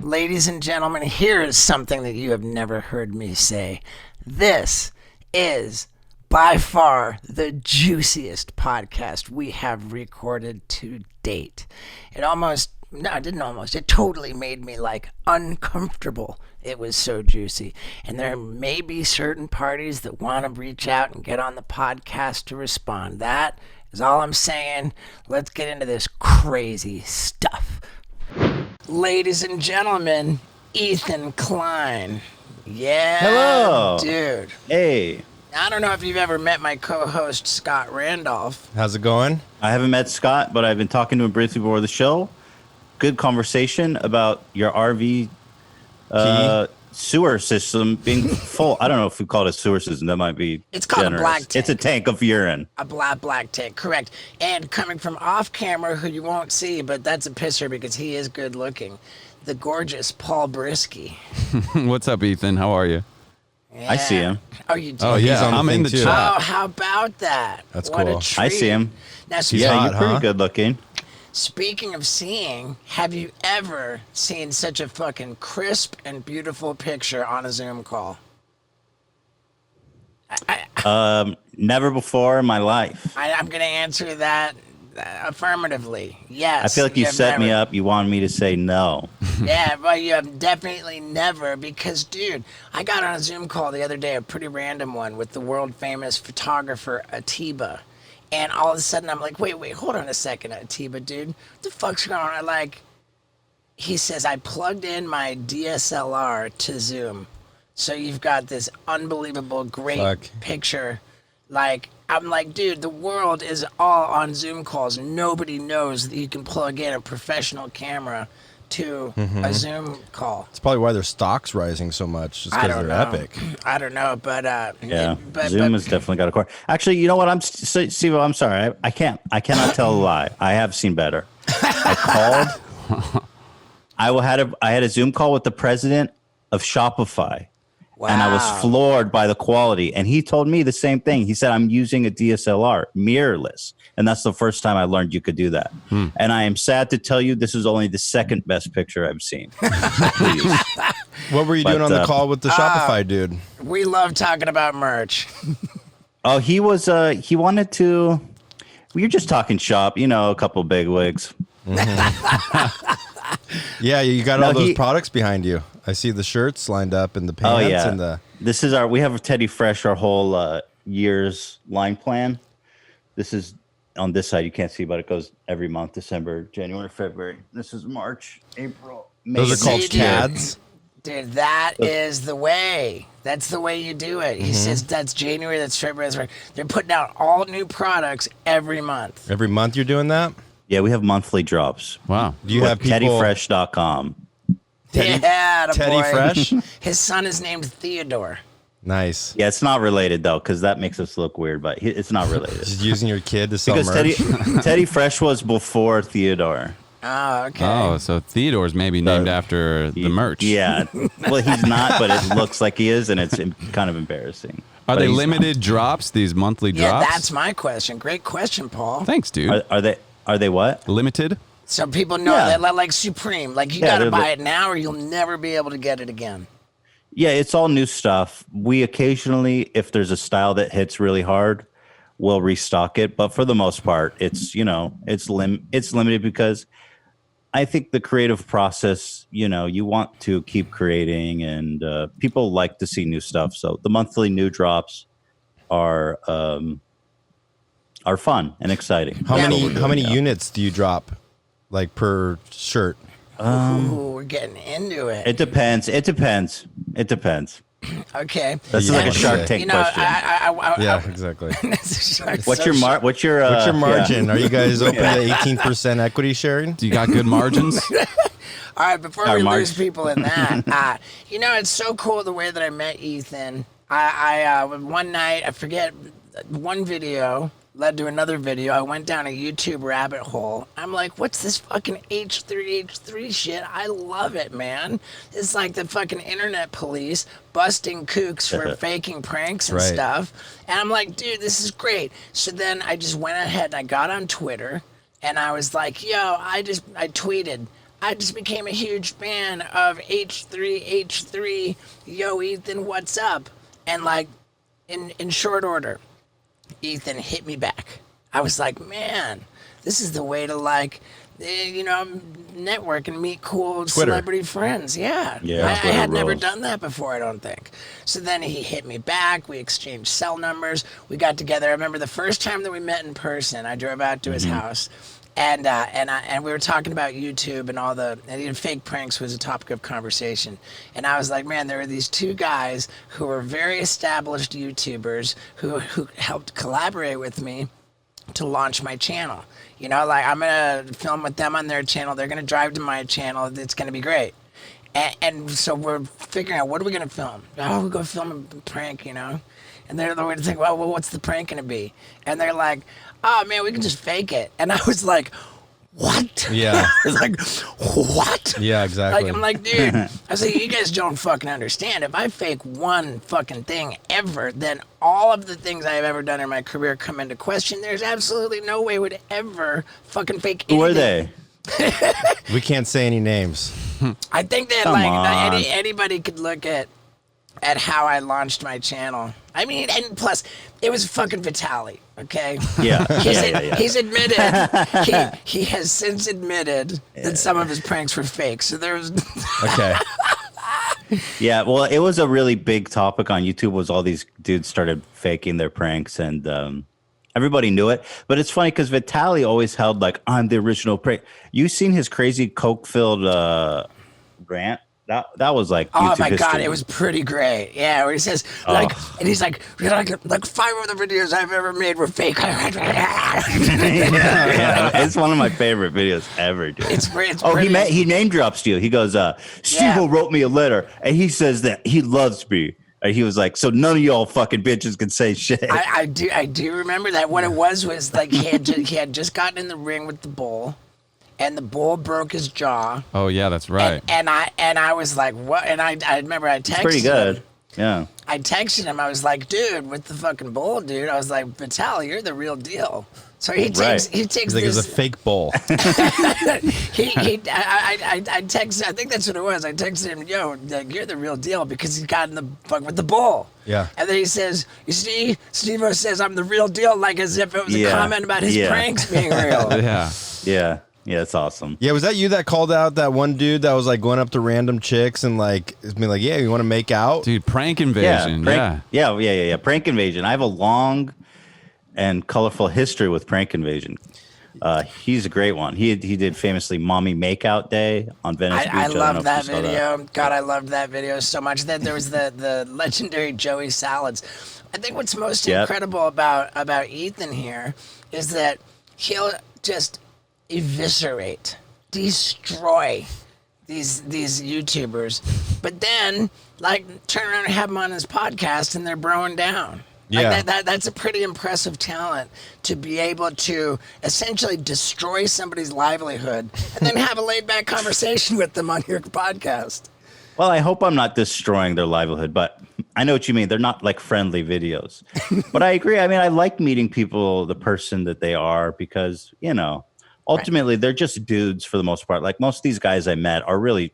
Ladies and gentlemen, here is something that you have never heard me say. This is by far the juiciest podcast we have recorded to date. It totally made me uncomfortable. It was so juicy. And there may be certain parties that want to reach out and get on the podcast to respond. That is all I'm saying. Let's get into this crazy stuff. Ladies and gentlemen, Ethan Klein. Yeah. Hello. Dude. Hey. I don't know if you've ever met my co-host, Scott Randolph. How's it going? I haven't met Scott, but I've been talking to him briefly before the show. Good conversation about your RV sewer system being full. I don't know if we call it a sewer system. That might be It's called generous. a black tank. It's a tank of urine. A black tank, correct. And coming from off camera, who you won't see, but that's a pisser because he is good looking, the gorgeous Paul Brisky. What's up, Ethan? How are you? Yeah. I see him. Oh, you do? Oh, yeah. I'm in the too. chat. Oh, how about that? That's what cool. A treat. I see him. Now, Yeah, hot, you're pretty huh? good looking. Speaking of seeing, have you ever seen such a fucking crisp and beautiful picture on a Zoom call? Never before in my life. I'm going to answer that affirmatively. Yes. I feel like you have set me never. up. You wanted me to say no. Yeah, but you have definitely never because, dude, I got on a Zoom call the other day, a pretty random one with the world famous photographer Atiba. And all of a sudden I'm like, wait, hold on a second, Atiba, dude. What the fuck's going on? He says, I plugged in my DSLR to Zoom. So you've got this unbelievable, great picture. I'm like, dude, the world is all on Zoom calls. Nobody knows that you can plug in a professional camera to a Zoom call. It's probably why their stock's rising so much, just because they're epic. I don't know, but Yeah, Zoom has definitely got a core. Actually, you know what? Steve, I'm sorry. I cannot tell a lie. I have seen better. I called. I had a Zoom call with the president of Shopify. wow. And I was floored by the quality. And he told me the same thing. He said, I'm using a DSLR, mirrorless. And that's the first time I learned you could do that. And I am sad to tell you, this is only the second best picture I've seen. What were you doing on the call with the Shopify dude? We love talking about merch. Oh, he was, he wanted to, we were just talking shop, a couple big wigs. Yeah, you got all those products behind you. I see the shirts lined up and the pants. Oh, yeah. And the... This is we have Teddy Fresh, our whole year's line plan. This is on this side. You can't see, but it goes every month, December, January, February. This is March, April, May. Those are called See, CADs. Dude, that is the way. That's the way you do it. He says that's January, that's February, that's right. They're putting out all new products every month. Every month you're doing that? Yeah, we have monthly drops. Wow. Do you have people... TeddyFresh.com. Yeah, the Teddy boy. Fresh? His son is named Theodore. Nice. Yeah, it's not related, though, because that makes us look weird, but it's not related. Just using your kid to sell Because merch. Teddy Fresh was before Theodore. Oh, okay. Oh, so Theodore's maybe named after the merch. Yeah. Well, he's not, but it looks like he is, and it's kind of embarrassing. Are But they he's limited drops, these monthly Yeah, drops? that's my question. Great question, Paul. Thanks, dude. not. Are they what? Limited? So people know Yeah. that, like Supreme. You Yeah, got to they're buy it now or you'll never be able to get it again. Yeah, it's all new stuff. We occasionally, if there's a style that hits really hard, we'll restock it. But for the most part, it's it's limited because I think the creative process, you want to keep creating, and people like to see new stuff. So the monthly new drops are fun and exciting. How Yeah. many units do you drop, per shirt? Ooh, we're getting into it. It depends. Okay. This is like a Shark Tank question. Yeah, exactly. What's your margin? Are you guys open to 18% equity sharing? Do you got good margins? All right, before Our we march. lose people in that, it's so cool the way that I met Ethan. I one night, I forget, one video led to another video. I went down a YouTube rabbit hole. I'm like, what's this fucking H3 shit? I love it, man. It's like the fucking internet police busting kooks for faking pranks and stuff. And I'm like, dude, this is great. So then I just went ahead and I got on Twitter and I was like, yo, I tweeted, I just became a huge fan of H3H3. Yo, Ethan, what's up? And like, in short order, Ethan hit me back. I was like, man, this is the way to like, network and meet cool celebrity friends. Yeah. I had never done that before, I don't think. So then he hit me back. We exchanged cell numbers. We got together. I remember the first time that we met in person, I drove out to his house. And we were talking about YouTube and fake pranks was a topic of conversation. And I was like, man, there are these two guys who are very established YouTubers who helped collaborate with me to launch my channel. Like I'm going to film with them on their channel. They're going to drive to my channel. It's going to be great. And so we're figuring out, what are we going to film? Oh, we're going to film a prank, And they're like, well, what's the prank going to be? And they're like, oh, man, we can just fake it. And I was like, what? Yeah. I was like, what? Yeah, exactly. Like, I'm like, dude, I was like, you guys don't fucking understand. If I fake one fucking thing ever, then all of the things I've ever done in my career come into question. There's absolutely no way would ever fucking fake anything. Who are they? We can't say any names. I think that anybody could look at how I launched my channel. I mean, and plus, it was fucking Vitaly, okay? Yeah. He's admitted, he has since admitted that some of his pranks were fake. So there was... Okay. Yeah, well, it was a really big topic on YouTube was all these dudes started faking their pranks and everybody knew it. But it's funny because Vitaly always held like, I'm the original prank. You seen his crazy Coke-filled rant? That was like YouTube oh my god, history. it was pretty great. Yeah, where he says and he's like 5 of the videos I've ever made were fake. Yeah, it's one of my favorite videos ever, dude. It's he name drops you. He goes, Steve wrote me a letter and he says that he loves me. And he was like, so none of y'all fucking bitches can say shit. I do remember that. What it was like he had just gotten in the ring with the bull. And the bull broke his jaw. Oh yeah, that's right. And I was like, what? And I remember I texted him. It's pretty good. Yeah. I texted him. I was like, dude, with the fucking bull, dude. I was like, Vitaly, you're the real deal. So he takes He's like, this. it's a fake bull. I texted. I think that's what it was. I texted him, yo, like, you're the real deal because he got in the fuck with the bull. Yeah. And then he says, you see, Steve-O says I'm the real deal, like as if it was a comment about his pranks being real. Yeah. Yeah, it's awesome. Yeah, was that you that called out that one dude that was like going up to random chicks and like being like, yeah, you want to make out? Dude, prank invasion. Yeah. Prank invasion. I have a long and colorful history with prank invasion. He's a great one. He did famously Mommy Makeout Day on Venice Beach. I love that video. God, I loved that video so much. Then there was the legendary Joey Salads. I think what's most incredible about Ethan here is that he'll just eviscerate, destroy these YouTubers, but then like turn around and have them on his podcast and they're broing down. Like that's a pretty impressive talent to be able to essentially destroy somebody's livelihood and then have a laid back conversation with them on your podcast. Well, I hope I'm not destroying their livelihood, but I know what you mean. They're not like friendly videos. But I agree. I mean, I like meeting people, the person that they are, because, ultimately, they're just dudes for the most part. Like most of these guys I met are really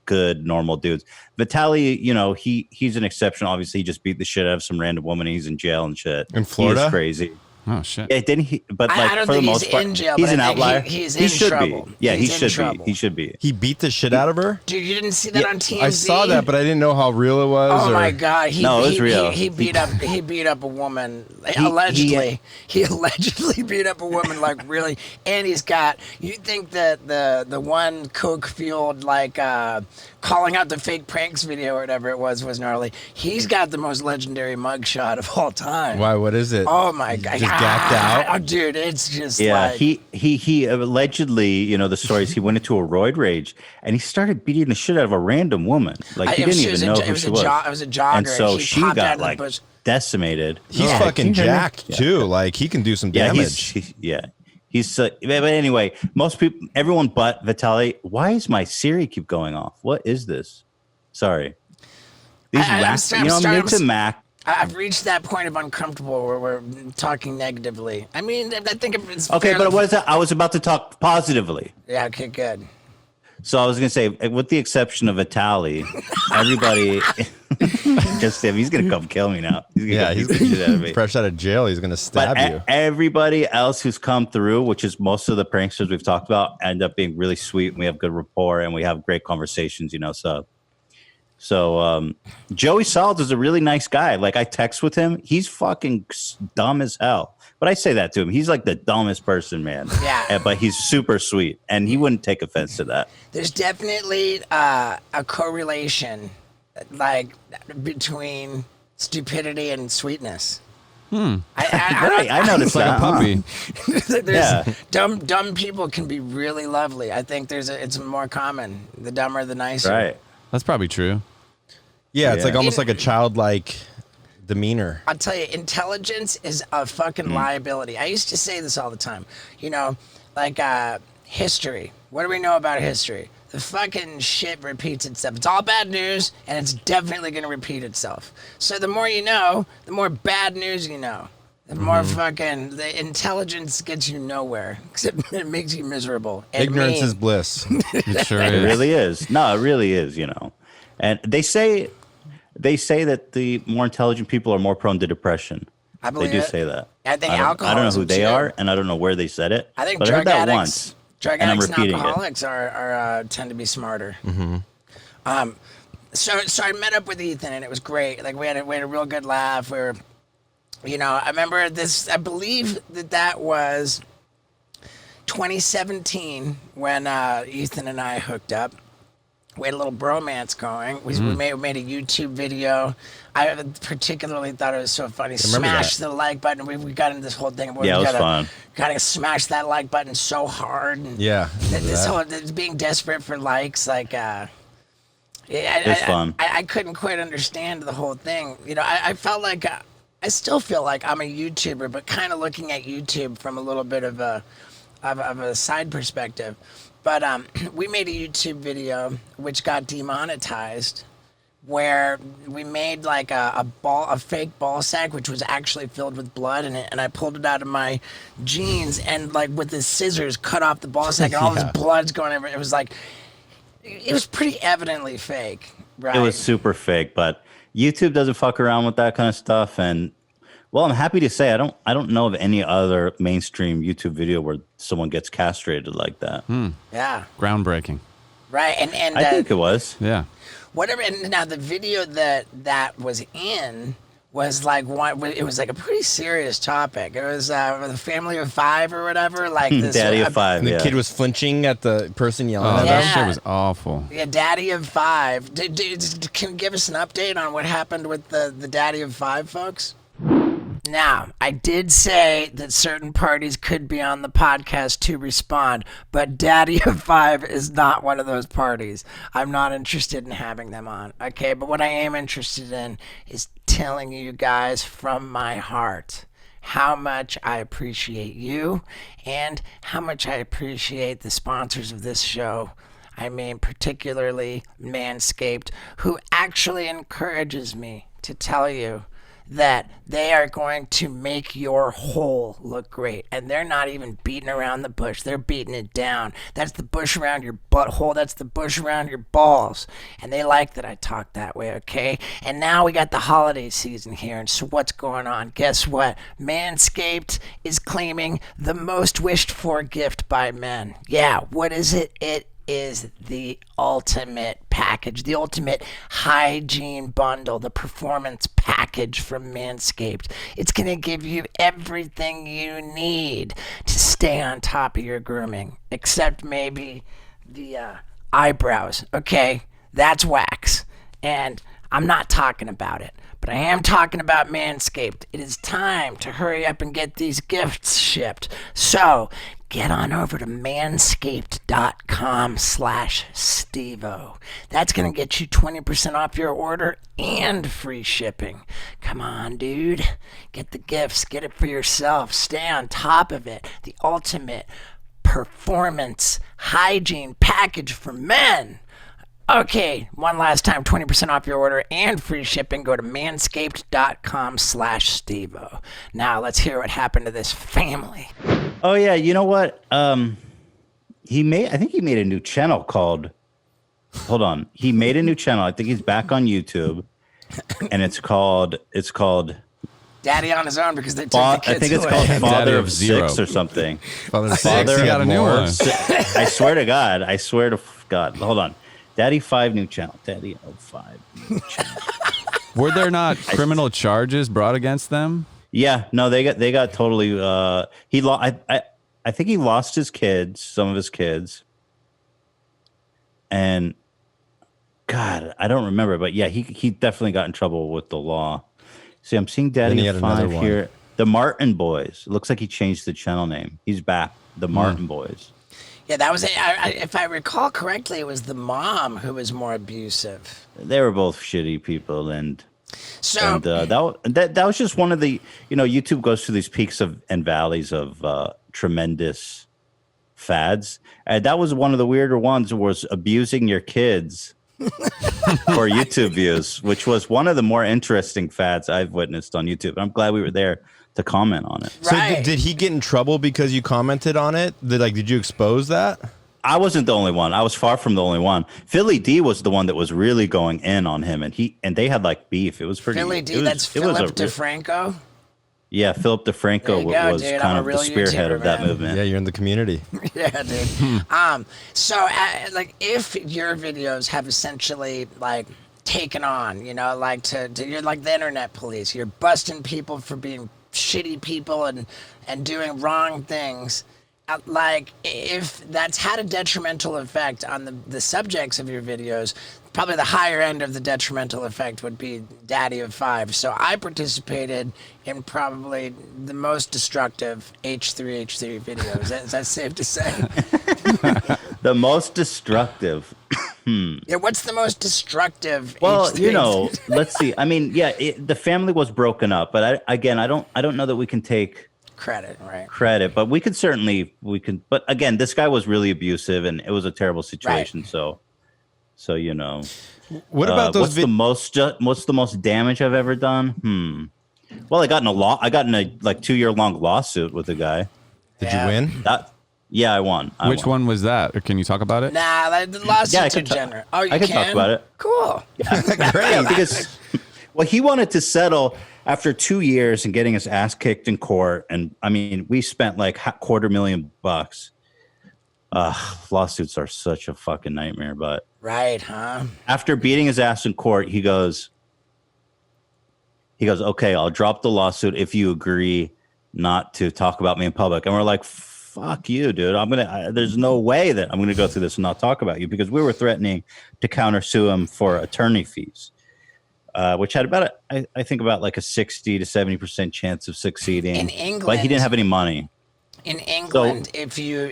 good, normal dudes. Vitaly, he's an exception. Obviously, he just beat the shit out of some random woman. He's in jail and shit. In Florida? He's crazy. Oh shit! Yeah, didn't he? But like I don't for think the most part, in jail, he's an outlier. He should trouble. be. Yeah, he should trouble. be. He should be. He beat the shit out of her? Dude, you didn't see that on TMZ? I saw that, but I didn't know how real it was. Oh my god! It was real. He beat up a woman allegedly. He allegedly beat up a woman like really, and he's got. You think that the one coke fueled like calling out the fake pranks video or whatever it was gnarly. He's got the most legendary mugshot of all time. Why? What is it? Oh my god! Just gapped out. Oh, dude, it's just like he allegedly, the stories. He went into a roid rage and he started beating the shit out of a random woman. Like he didn't even know who she was. It was a jogger, and so she got like decimated. He's fucking jacked too. Like he can do some damage. He's but anyway, most people, everyone but Vitaly. Why is my Siri keep going off? What is this? Sorry. I'm new to Mac. I've reached that point of uncomfortable where we're talking negatively. I mean, I think it's okay, but what is that? I was about to talk positively. Yeah. Okay. Good. So I was gonna say, with the exception of Vitali, everybody, just him. He's gonna come kill me now. He's gonna He's beat the shit out of me. fresh out of jail. He's gonna stab you. Everybody else who's come through, which is most of the pranksters we've talked about, end up being really sweet. And we have good rapport and we have great conversations. So Joey Solids is a really nice guy. Like I text with him, he's fucking dumb as hell. But I say that to him. He's like the dumbest person, man. Yeah. But he's super sweet, and he wouldn't take offense to that. There's definitely a correlation, like between stupidity and sweetness. I noticed It's like that. a puppy. There's dumb people can be really lovely. I think it's more common. The dumber, the nicer. Right. That's probably true. Yeah, it's Yeah. like almost like a childlike demeanor. I'll tell you, intelligence is a fucking liability. I used to say this all the time. Like history. What do we know about history? The fucking shit repeats itself. It's all bad news, and it's definitely going to repeat itself. So the more you know, the more bad news you know. The more fucking the intelligence gets you nowhere, except it makes you miserable. And Ignorance mean. is bliss. It sure It is. really is. No, it really is, And they say that the more intelligent people are more prone to depression. I believe They do it. say that. I think I don't know who alcoholism, they too. are, and I don't know where they said it. I think but I heard drug that addicts, once, drug and I'm addicts and repeating it. alcoholics are tend to be smarter. So I met up with Ethan and it was great. Like we had a real good laugh. We were, I remember this. I believe that was 2017 when Ethan and I hooked up. We had a little bromance going. We made a YouTube video. I particularly thought it was so funny. remember Smash the like button. We got into this whole thing. Where Yeah, it we was fun. Gotta smash that like button so hard. And Yeah. this whole being desperate for likes, like, It's fun. I couldn't quite understand the whole thing. I felt like I still feel like I'm a YouTuber, but kind of looking at YouTube from a little bit of a side perspective. But we made a YouTube video which got demonetized, where we made like a fake ball sack, which was actually filled with blood, and I pulled it out of my jeans and like with the scissors cut off the ball sack, and all this blood's going everywhere. It was like, it was pretty evidently fake, right? It was super fake, but YouTube doesn't fuck around with that kind of stuff. And well, I'm happy to say I don't know of any other mainstream YouTube video where someone gets castrated like that. Yeah, Groundbreaking. right. And I think it was. Yeah. whatever. And now the video that was in was like it was like a pretty serious topic. It was the family of five or whatever. Like this Daddy of five. And the Yeah. kid was flinching at the person yelling Oh, at that him. shit was awful. Yeah, Daddy of Five. Can you give us an update on what happened with the Daddy of Five folks? Now, I did say that certain parties could be on the podcast to respond, but Daddy of Five is not one of those parties. I'm not interested in having them on, okay? But what I am interested in is telling you guys from my heart how much I appreciate you and how much I appreciate the sponsors of this show. I mean, particularly Manscaped, who actually encourages me to tell you that they are going to make your hole look great. And they're not even beating around the bush. They're beating it down. That's the bush around your butthole. That's the bush around your balls. And they like that I talk that way, okay? And now we got the holiday season here. And so what's going on? Guess what? Manscaped is claiming the most wished for gift by men. Yeah, what is it? It is the ultimate package, the ultimate hygiene bundle, the performance package from Manscaped. It's going to give you everything you need to stay on top of your grooming, except maybe the eyebrows. Okay, that's wax. And I'm not talking about it, but I am talking about Manscaped. It is time to hurry up and get these gifts shipped. So get on over to manscaped.com/Stevo. That's going to get you 20% off your order and free shipping. Come on, dude. Get the gifts. Get it for yourself. Stay on top of it. The ultimate performance hygiene package for men. Okay, one last time, 20% off your order and free shipping. Go to manscaped.com/Stevo. Now let's hear what happened to this family. Oh yeah, you know what? I think he made a new channel called. Hold on, he made a new channel. I think he's back on YouTube, and it's called. Daddy on his own because they took the kids I think it's away. called Daddy Father of of Zero. Six or something. Father of Six, Six, you got a new one. I swear to God. I swear to God. Hold on. Daddy 5 new channel. Daddy 05 new channel. Were there not criminal charges brought against them? Yeah, no, they got totally. I think he lost his kids, some of his kids, and God, I don't remember, but yeah, he definitely got in trouble with the law. See, I'm seeing Then he Daddy had another 5 one. here. The Martin Boys. It looks like he changed the channel name. He's back. The Martin Boys. Yeah, that was it. If I recall correctly, it was the mom who was more abusive. They were both shitty people, and So that was just one of the, YouTube goes through these peaks and valleys of tremendous fads, and that was one of the weirder ones, was abusing your kids for YouTube views, which was one of the more interesting fads I've witnessed on YouTube. I'm glad we were there to comment on it. So Right. did he get in trouble because you commented on it? Did you expose that? I wasn't the only one. I was far from the only one. Philly D was the one that was really going in on him, and they had like beef. It was pretty. Philly D, it was, that's it was Philip DeFranco. Yeah, Philip There DeFranco you go, was dude. I'm kind a of the real spearhead YouTuber, of that man. movement. Yeah, you're in the community. Yeah, dude. So like, if your videos have essentially like taken on, like you're like the internet police. You're busting people for being shitty people and doing wrong things. Like, if that's had a detrimental effect on the subjects of your videos, probably the higher end of the detrimental effect would be Daddy of 5. So I participated in probably the most destructive H3H3 videos. Is that safe to say? The most destructive. Yeah, what's the most destructive? Well, H3H3? let's see. I mean, yeah, the family was broken up, but I don't know that we can take Credit, right? credit, but we can. But again, this guy was really abusive, and it was a terrible situation. So What about those? what's the most damage I've ever done? Well, I got in a like 2-year long lawsuit with a guy. Did Yeah. you win? Yeah, I won. Which one was that? Or can you talk about it? Nah, like, the lawsuits Yeah, I are can general. Oh, you I can talk about it. Cool. Yeah, because he wanted to settle after 2 years and getting his ass kicked in court, and I mean, we spent like $250,000. Lawsuits are such a fucking nightmare. But Right, huh? after beating his ass in court, he goes, okay, I'll drop the lawsuit if you agree not to talk about me in public. And we're like, fuck you, dude. There's no way that I'm gonna go through this and not talk about you, because we were threatening to countersue him for attorney fees, which had I think about like a 60 to 70% chance of succeeding. In England, but he didn't have any money. In England, if you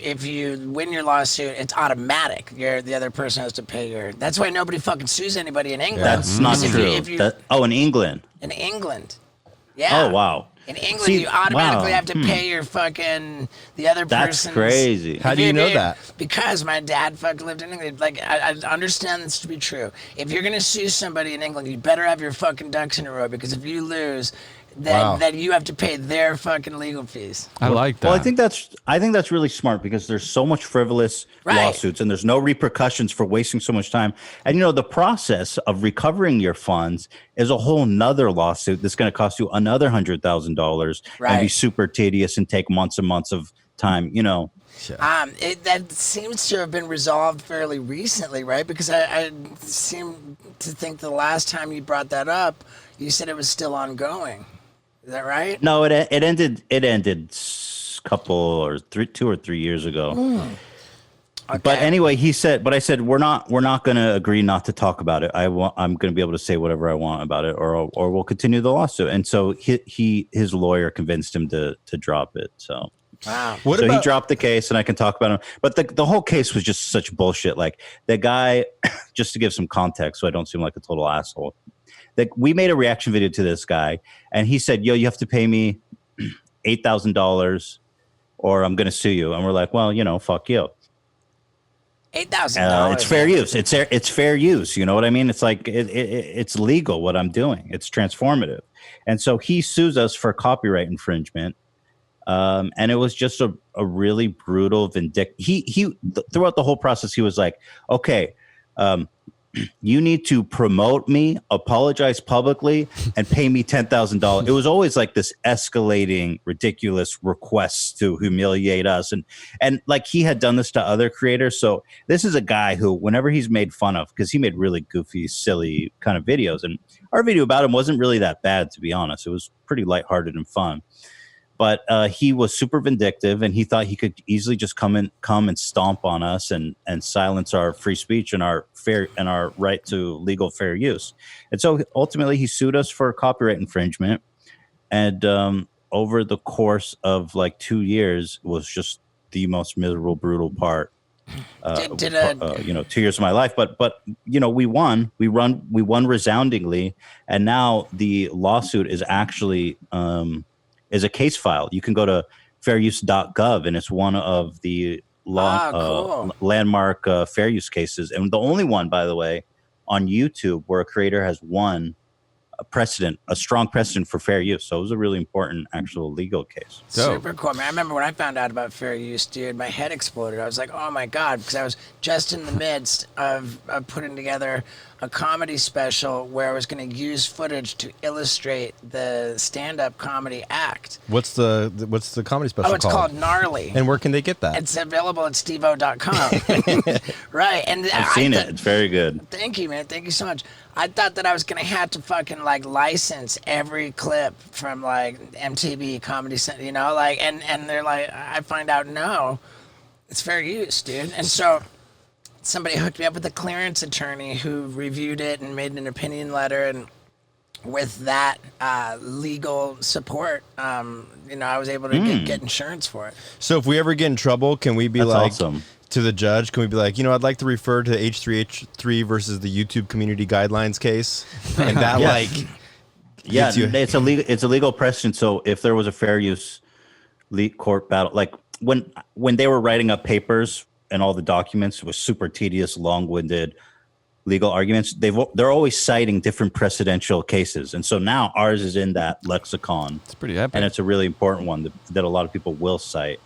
win your lawsuit, it's automatic. The other person has to pay your. That's why nobody fucking sues anybody in England. That's not Because true. If you, In England. in England, yeah. Oh wow. In England, See, you automatically wow. have to pay your fucking the other That's person's. crazy. How do you know that? Because my dad fucking lived in England. Like, I understand this to be true. If you're gonna sue somebody in England, you better have your fucking ducks in a row, because if you lose, then you have to pay their fucking legal fees. I like that. Well, I think that's really smart, because there's so much frivolous Right. lawsuits, and there's no repercussions for wasting so much time. And the process of recovering your funds is a whole nother lawsuit that's going to cost you another $100,000 and be Right. super tedious and take months and months of time. That seems to have been resolved fairly recently, right? Because I seem to think the last time you brought that up, you said it was still ongoing. Is that right? No, it ended. It ended couple or 2 or 3 years ago. Okay. But anyway, I said we're not going to agree not to talk about it. I'm going to be able to say whatever I want about it, or we'll continue the lawsuit. And so his lawyer convinced him to drop it. So Wow. he dropped the case, and I can talk about him. But the whole case was just such bullshit. Like, the guy, just to give some context, so I don't seem like a total asshole. That we made a reaction video to this guy, and he said, "Yo, you have to pay me $8,000, or I'm going to sue you." And we're like, "Well, fuck you." $8,000. It's fair use. It's fair use. You know what I mean? It's like it's legal what I'm doing. It's transformative. And so he sues us for copyright infringement. And it was just a really brutal vindictive. Throughout the whole process, he was like, okay, you need to promote me, apologize publicly, and pay me $10,000. It was always like this escalating, ridiculous requests to humiliate us. And like he had done this to other creators. So this is a guy who, whenever he's made fun of, because he made really goofy, silly kind of videos. And our video about him wasn't really that bad, to be honest. It was pretty lighthearted and fun. But he was super vindictive, and he thought he could easily just come and stomp on us and silence our free speech and our right to legal fair use. And so ultimately, he sued us for copyright infringement. And over the course of like 2 years, was just the most miserable, brutal part. 2 years of my life, but we won resoundingly, and now the lawsuit is actually is a case file. You can go to fairuse.gov, and it's one of the landmark fair use cases, and the only one, by the way, on YouTube where a creator has won a strong precedent for fair use. So it was a really important actual legal case. Super cool, man. I remember when I found out about fair use, dude, my head exploded. I was like, oh my God, because I was just in the midst of putting together a comedy special where I was going to use footage to illustrate the stand-up comedy act. What's the comedy special called? Oh, it's called Gnarly. And where can they get that? It's available at stevo.com. Right. And I've seen it. It's very good. Thank you, man. Thank you so much. I thought that I was going to have to fucking like license every clip from like MTV Comedy Center, and they're like, I find out, no, it's fair use, dude. And so somebody hooked me up with a clearance attorney who reviewed it and made an opinion letter. And with that legal support, I was able to get insurance for it. So if we ever get in trouble, can we be awesome. To the judge, can we be like, I'd like to refer to H3H3 versus the YouTube community guidelines case, and that it's a legal precedent. So if there was a fair use court battle, like when they were writing up papers and all the documents, it was super tedious, long-winded legal arguments. They're always citing different precedential cases, and so now ours is in that lexicon. It's pretty epic, and it's a really important one that a lot of people will cite.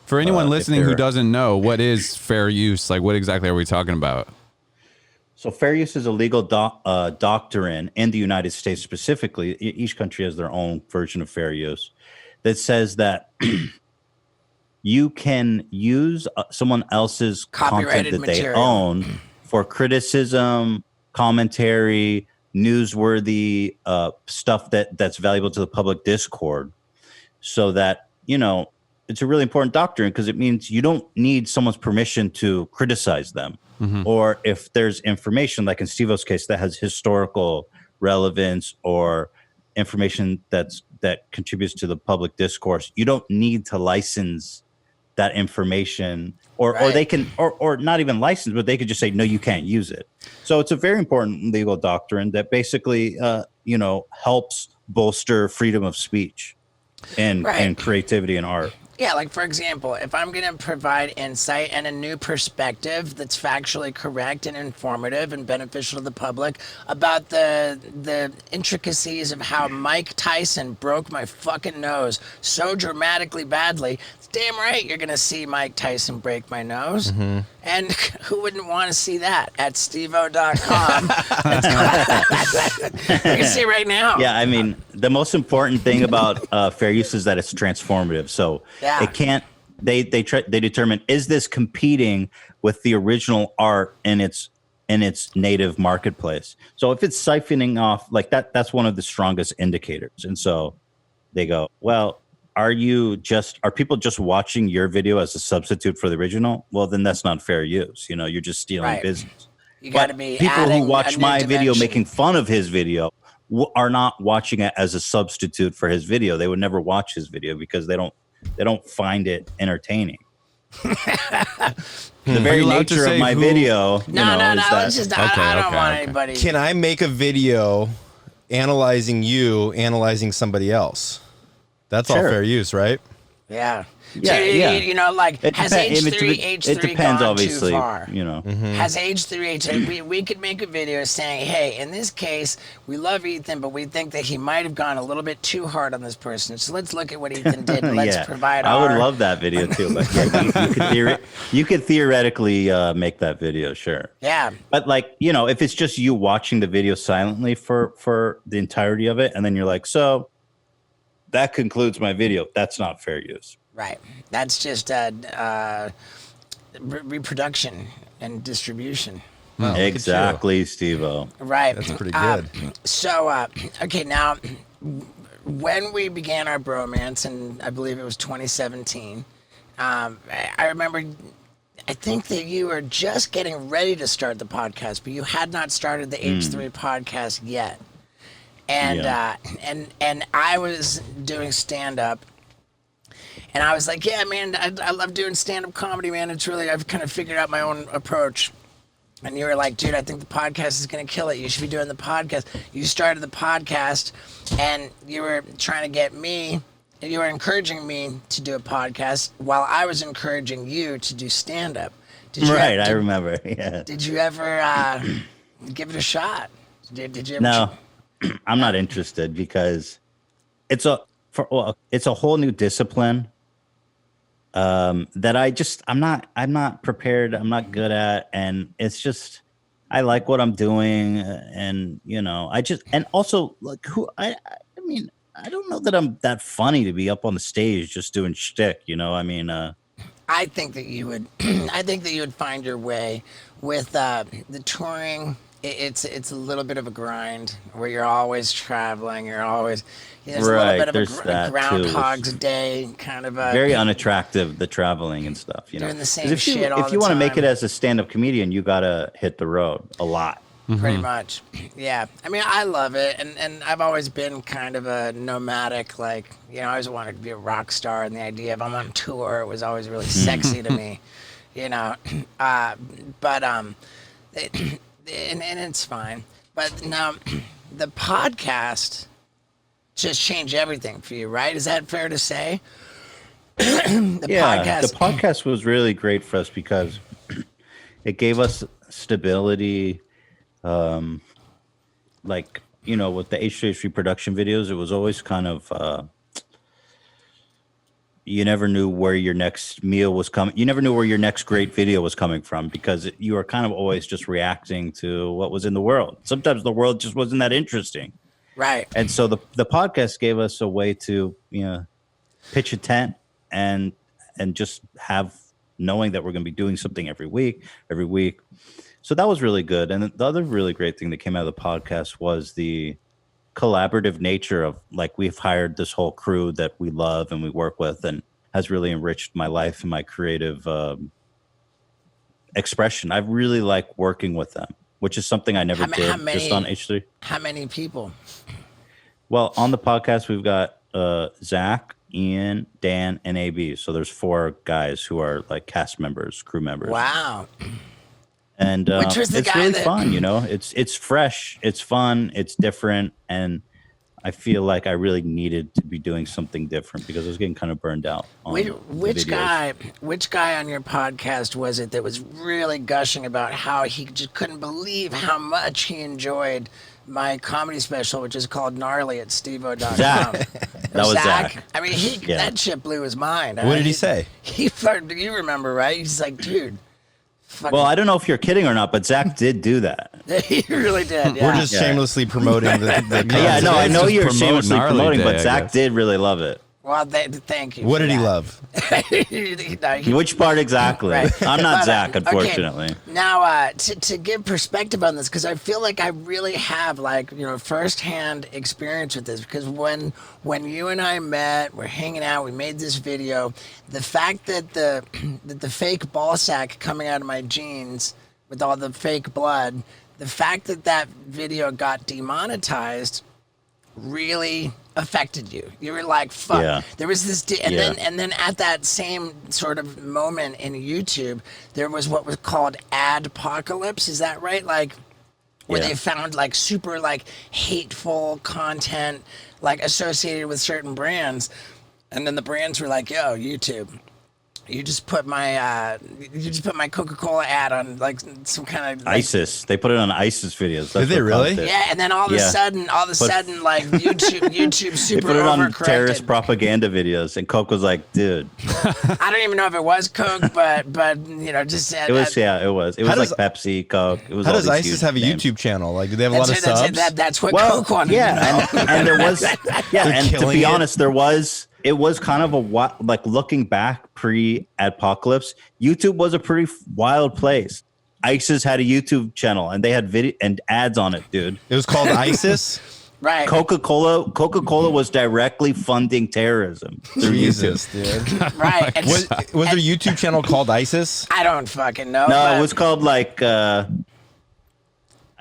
For anyone listening who doesn't know, what is fair use? Like, what exactly are we talking about? So fair use is a legal doctrine in the United States specifically. Each country has their own version of fair use that says that you can use someone else's content that they own for criticism, commentary, newsworthy stuff that's valuable to the public discord, so that, it's a really important doctrine because it means you don't need someone's permission to criticize them. Mm-hmm. Or if there's information, like in Stevo's case, that has historical relevance or information that contributes to the public discourse, you don't need to license that information, or they can, or not even license, but they could just say, no, you can't use it. So it's a very important legal doctrine that basically, helps bolster freedom of speech and creativity and art. Yeah, like for example, if I'm going to provide insight and a new perspective that's factually correct and informative and beneficial to the public about the intricacies of how Mike Tyson broke my fucking nose so dramatically badly, it's damn right you're going to see Mike Tyson break my nose. Mm-hmm. And who wouldn't want to see that at stevo.com? You can see right now. Yeah, I mean, the most important thing about fair use is that it's transformative. So it can't. They determine, is this competing with the original art in its native marketplace? So if it's siphoning off like that, that's one of the strongest indicators. And so they go, well, are people just watching your video as a substitute for the original? Well, then that's not fair use. You're just stealing business. You got to be people who watch my video making fun of his video are not watching it as a substitute for his video. They would never watch his video because they don't find it entertaining. The very nature of my video. No. It's just I don't want anybody. Can I make a video analyzing you analyzing somebody else? That's all fair use, right? Yeah. Yeah, So, yeah. You know, like, It has depends- H3 it depends, gone obviously. too far? You know, Has H3 we could make a video saying, hey, in this case, we love Ethan, but we think that he might have gone a little bit too hard on this person. So let's look at what Ethan did and let's yeah. provide I would our... love that video too. But yeah, you could theoretically make that video, sure. Yeah. But like, you know, if it's just you watching the video silently for the entirety of it, and then you're like, so that concludes my video. That's not fair use. Right. That's just reproduction and distribution. Well, Exactly, Steve-O. Right. That's pretty good. So, okay, now, when we began our bromance, and I believe it was 2017, I remember, I think that you were just getting ready to start the podcast, but you had not started the H3 podcast yet. And Yeah. And I was doing stand-up, and I was like, yeah, man, I love doing stand-up comedy, man. It's really, I've kind of figured out my own approach. And you were like, dude, I think the podcast is going to kill it. You should be doing the podcast. You started the podcast, and you were trying to get me, you were encouraging me to do a podcast while I was encouraging you to do stand-up. Right, I remember. Yeah. Did you ever give it a shot? Did you ever? No, I'm not interested because it's a whole new discipline that I'm not prepared. I'm not good at, and it's just I like what I'm doing, and you know, and also like I mean, I don't know that I'm that funny to be up on the stage just doing shtick. You know, I mean, I think that you would. I think that you would find your way with the touring. It's a little bit of a grind where you're always traveling. You're always there's a Right, little bit of there's a that, too. Groundhog's Day kind of a very unattractive, the traveling and stuff. You know, Doing the 'Cause same if you, shit all if the you want to make time. it as a stand-up comedian, you gotta hit the road a lot. pretty much. Yeah, I mean, I love it, and I've always been kind of a nomadic. Like, you know, I always wanted to be a rock star, and the idea of I'm on tour was always really sexy to me. You know, but and it's fine. But now, the podcast just changed everything for you, right? Is that fair to say? The podcast was really great for us because it gave us stability. Like, you know, with the H3 production videos, it was always kind of you never knew where your next meal was coming. You never knew where your next great video was coming from because you were kind of always just reacting to what was in the world. Sometimes the world just wasn't that interesting. Right. And so the podcast gave us a way to, you know, pitch a tent and just have knowing that we're going to be doing something every week. So that was really good. And the other really great thing that came out of the podcast was the collaborative nature of, like, we've hired this whole crew that we love and we work with and has really enriched my life and my creative expression. I really like working with them, which is something I never did just on H3. How many people? Well, on the podcast, we've got Zach, Ian, Dan, and AB. So there's 4 guys who are like cast members, crew members. Wow. And Which was the it's guy really that- fun, you know. It's fresh, it's fun, it's different, and I feel like I really needed to be doing something different because I was getting kind of burned out. On the Which videos. guy on your podcast was it that was really gushing about how he just couldn't believe how much he enjoyed my comedy special, which is called Gnarly at steveo.com. Zach. That was Zach. I mean, that shit blew his mind. What did he say? You remember, right? He's like, dude. Well, I don't know if you're kidding or not, but Zach did do that. He really did. Yeah. We're just shamelessly promoting the Yeah, no, I know just you're promote shamelessly Gnarly promoting, Day, but I Zach guess. did really love it. Well, thank you. What for did he that. love? Which Which part exactly? Right. I'm not But, Zach, okay. unfortunately. Now, to give perspective on this, because I feel like I really have, like, you know, firsthand experience with this. Because when you and I met, we're hanging out, we made this video. The fact that the fake ball sack coming out of my jeans with all the fake blood, the fact that video got demonetized really affected you. You were like, fuck. Yeah. There was this and then at that same sort of moment in YouTube, there was what was called Adpocalypse. Is that right? Like, where Yeah. they found like super like hateful content like associated with certain brands. And then the brands were like, "Yo, YouTube, you just put my Coca-Cola ad on like some kind of like, ISIS. They put it on ISIS videos. That's Did they what really? caused it. yeah." And then all of a Yeah. sudden, like YouTube They super put it on overcorrected. terrorist propaganda videos, and Coke was like, "Dude, I don't even know if it was Coke, but just it was it was How like does- Pepsi, Coke. It was How all does these ISIS huge have a names. YouTube channel? Like, do they have a lot of subs? That's what Well, Coke wanted. yeah, to know. and there was and to killing be it. honest, it was kind of like looking back pre-Adpocalypse, YouTube was a pretty wild place. ISIS had a YouTube channel and they had video and ads on it, dude. It was called ISIS. Right. Coca-Cola was directly funding terrorism through Jesus, YouTube. dude. Right. And Was their YouTube channel called ISIS? I don't fucking know. No, but it was called like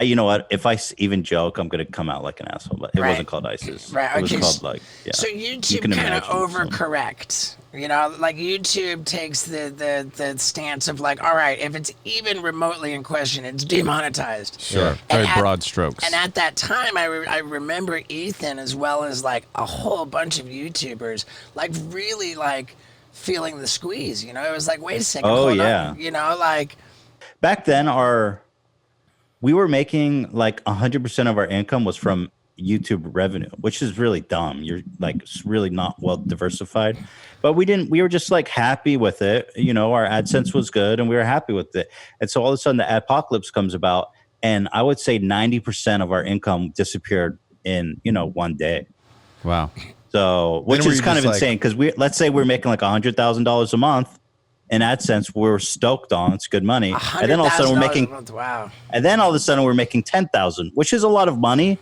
you know what? If I even joke, I'm gonna come out like an asshole. But it Right. wasn't called ISIS. Right, It was okay, called like So You YouTube can kind of imagine, so. overcorrects. Like YouTube takes the stance of like, all right, if it's even remotely in question, it's demonetized. Sure. And Very at- broad strokes. And at that time, I remember Ethan, as well as like a whole bunch of YouTubers, like really like feeling the squeeze. It was like, wait a second, Oh, hold yeah. on. Like Back then, we were making like 100% of our income was from YouTube revenue, which is really dumb. You're like really not well diversified, but we were just like happy with it. Our AdSense was good and we were happy with it. And so all of a sudden the Adpocalypse comes about, and I would say 90% of our income disappeared in, one day. Wow. So, which were is you kind of just like- insane because let's say we're making like $100,000 a month in AdSense. We're stoked on, it's good money. And then all of a sudden we're $100,000 making a month. Wow. and then all of a sudden we're making 10,000, which is a lot of money.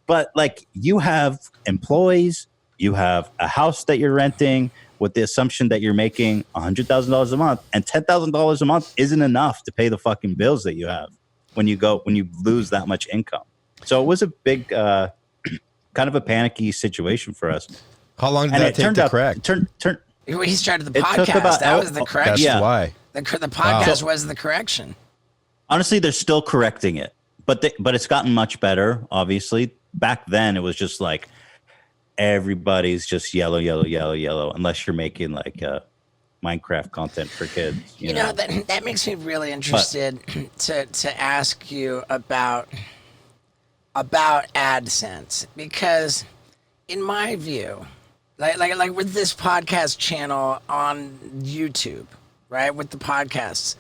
But like you have employees, you have a house that you're renting with the assumption that you're making $100,000 a month, and $10,000 a month isn't enough to pay the fucking bills that you have when you lose that much income. So it was a big, kind of a panicky situation for us. How long did And that it take turned to out, correct? He started the It took podcast. about- That was the That's correction. Yeah. why. The podcast was the correction. Honestly, they're still correcting it, but it's gotten much better. Obviously, back then it was just like everybody's just yellow, unless you're making like Minecraft content for kids. You know? That makes me really interested to ask you about AdSense, because in my view, like with this podcast channel on YouTube, right, with the podcasts,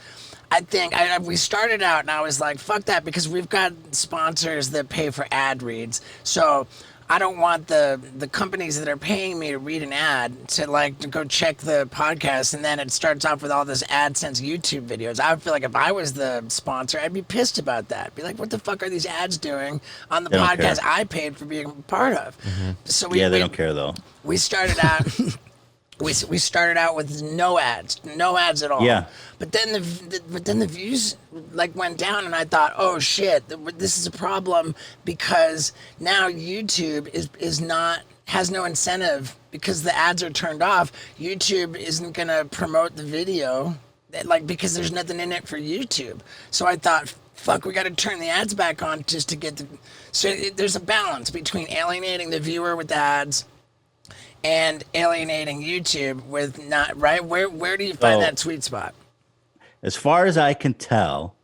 I think we started out and I was like, fuck that, because we've got sponsors that pay for ad reads. So I don't want the companies that are paying me to read an ad to go check the podcast, and then it starts off with all this AdSense YouTube videos. I would feel like if I was the sponsor, I'd be pissed about that. Be like, what the fuck are these ads doing on the They don't podcast care. I paid for being a part of? So They don't care though. we started out we started out with no ads at all. Yeah. But then the views went down, and I thought, oh shit, this is a problem, because now YouTube has no incentive, because the ads are turned off. YouTube isn't gonna promote the video, because there's nothing in it for YouTube. So I thought, fuck, we got to turn the ads back on just to get there's a balance between alienating the viewer with ads and alienating YouTube with not, right? Where do you find that sweet spot? As far as I can tell,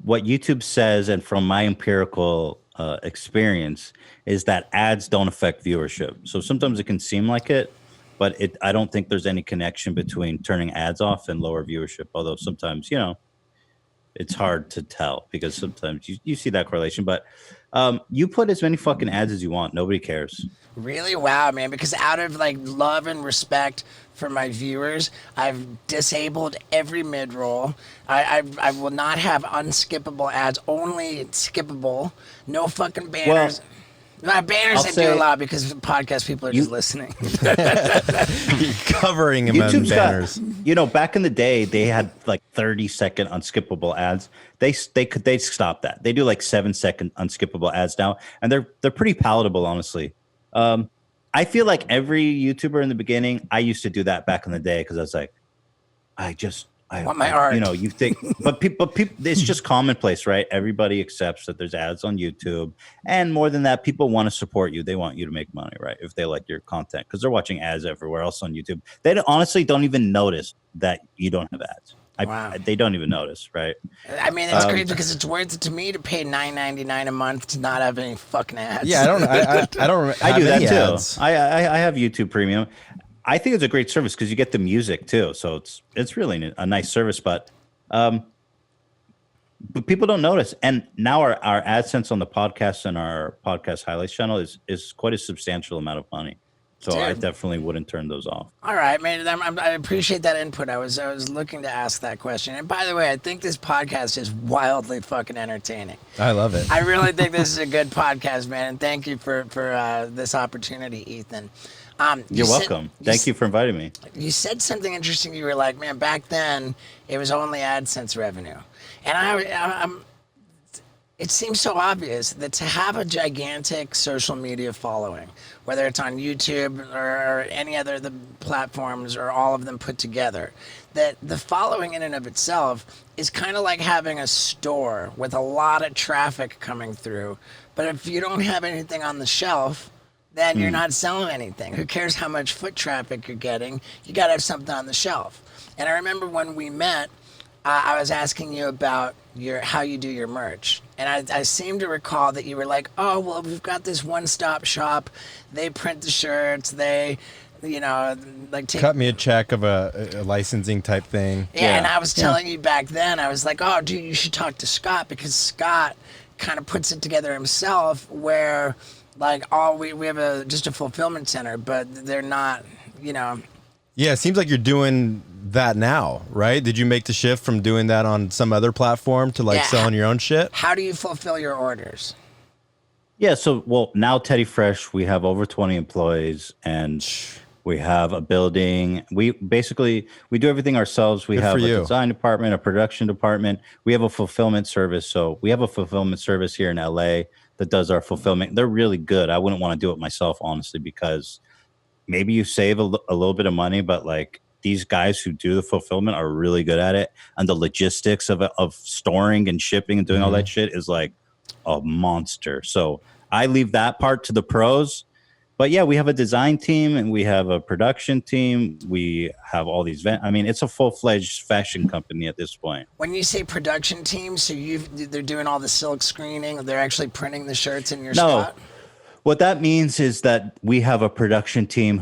what YouTube says, and from my empirical experience, is that ads don't affect viewership. So sometimes it can seem like it, but I don't think there's any connection between turning ads off and lower viewership. Although sometimes, it's hard to tell, because sometimes you see that correlation. But you put as many fucking ads as you want. Nobody cares. Really? Wow, man. Because out of love and respect for my viewers, I've disabled every mid-roll. I will not have unskippable ads, only skippable. No fucking banners. Banners I do a lot, because podcast people are just listening. Covering him in YouTube's banners. got, back in the day, they had 30-second unskippable ads. They stop that. They do 7-second unskippable ads now, and they're pretty palatable, honestly. I feel like every YouTuber in the beginning, I used to do that back in the day, because I was like, Want my art. You know, you think, but people, it's just commonplace, right? Everybody accepts that there's ads on YouTube, and more than that, people want to support you. They want you to make money, right? If they like your content, because they're watching ads everywhere else on YouTube. They honestly don't even notice that you don't have ads. Wow. They don't even notice, right? I mean, it's crazy because it's worth it to me to pay $9.99 a month to not have any fucking ads. Yeah, I don't. I don't. I do that too. Ads. I have YouTube Premium. I think it's a great service because you get the music too, so it's really a nice service. But people don't notice, and now our AdSense on the podcast and our podcast highlights channel is quite a substantial amount of money. So Dude. I definitely wouldn't turn those off. All right, man. I appreciate that input. I was looking to ask that question. And by the way, I think this podcast is wildly fucking entertaining. I love it. I really think this is a good podcast, man. And thank you for this opportunity, Ethan. You're welcome. Thank you for inviting me. You said something interesting. You were like, man, back then it was only AdSense revenue. And it seems so obvious that to have a gigantic social media following, whether it's on YouTube or any other of the platforms or all of them put together, that the following in and of itself is kind of like having a store with a lot of traffic coming through. But if you don't have anything on the shelf, then you're not selling anything. Who cares how much foot traffic you're getting? You got to have something on the shelf. And I remember when we met, I was asking you about how you do your merch. And I seem to recall that you were like, oh, well, we've got this one-stop shop. They print the shirts. They, like cut me a check of a licensing type thing. Yeah, and I was telling you back then, I was like, oh, dude, you should talk to Scott because Scott kind of puts it together himself where... Like, we have just a fulfillment center, but they're not, Yeah, it seems like you're doing that now, right? Did you make the shift from doing that on some other platform to selling your own shit? How do you fulfill your orders? Yeah, so, now Teddy Fresh, we have over 20 employees, and we have a building. We do everything ourselves. We have a design department, a production department. We have a fulfillment service. So we have a fulfillment service here in LA that does our fulfillment. They're really good. I wouldn't want to do it myself, honestly, because maybe you save a little bit of money, but like these guys who do the fulfillment are really good at it. And the logistics of storing and shipping and doing all that shit is like a monster. So I leave that part to the pros. But yeah, we have a design team and we have a production team. We have all these it's a full-fledged fashion company at this point. When you say production team, so they're doing all the silk screening, they're actually printing the shirts in your spot? What that means is that we have a production team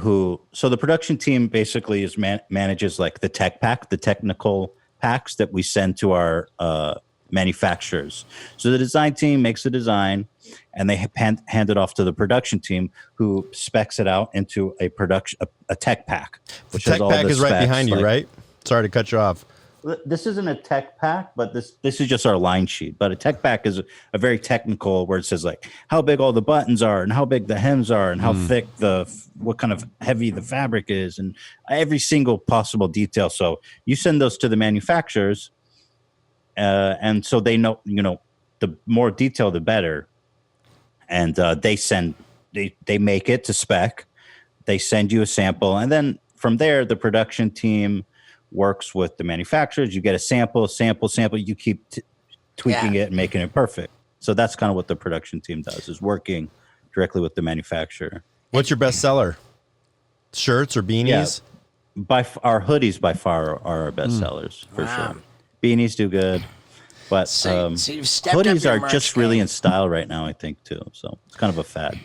so the production team basically is manages like the tech pack, the technical packs that we send to our manufacturers. So the design team makes the design and they hand it off to the production team who specs it out into a tech pack. The tech pack is right behind you, right? Sorry to cut you off. This isn't a tech pack, but this is just our line sheet. But a tech pack is a very technical where it says like how big all the buttons are and how big the hems are and how thick what kind of heavy the fabric is and every single possible detail. So you send those to the manufacturers and so they know, the more detail, the better. And they make it to spec. They send you a sample. And then from there, the production team works with the manufacturers. You get a sample. You keep tweaking it and making it perfect. So that's kind of what the production team does, is working directly with the manufacturer. What's your best seller? Shirts or beanies? Yeah, our hoodies by far are our best sellers, for sure. Beanies do good. But so you've stepped hoodies up your are merch just game. really in style right now, I think, too. So it's kind of a fad.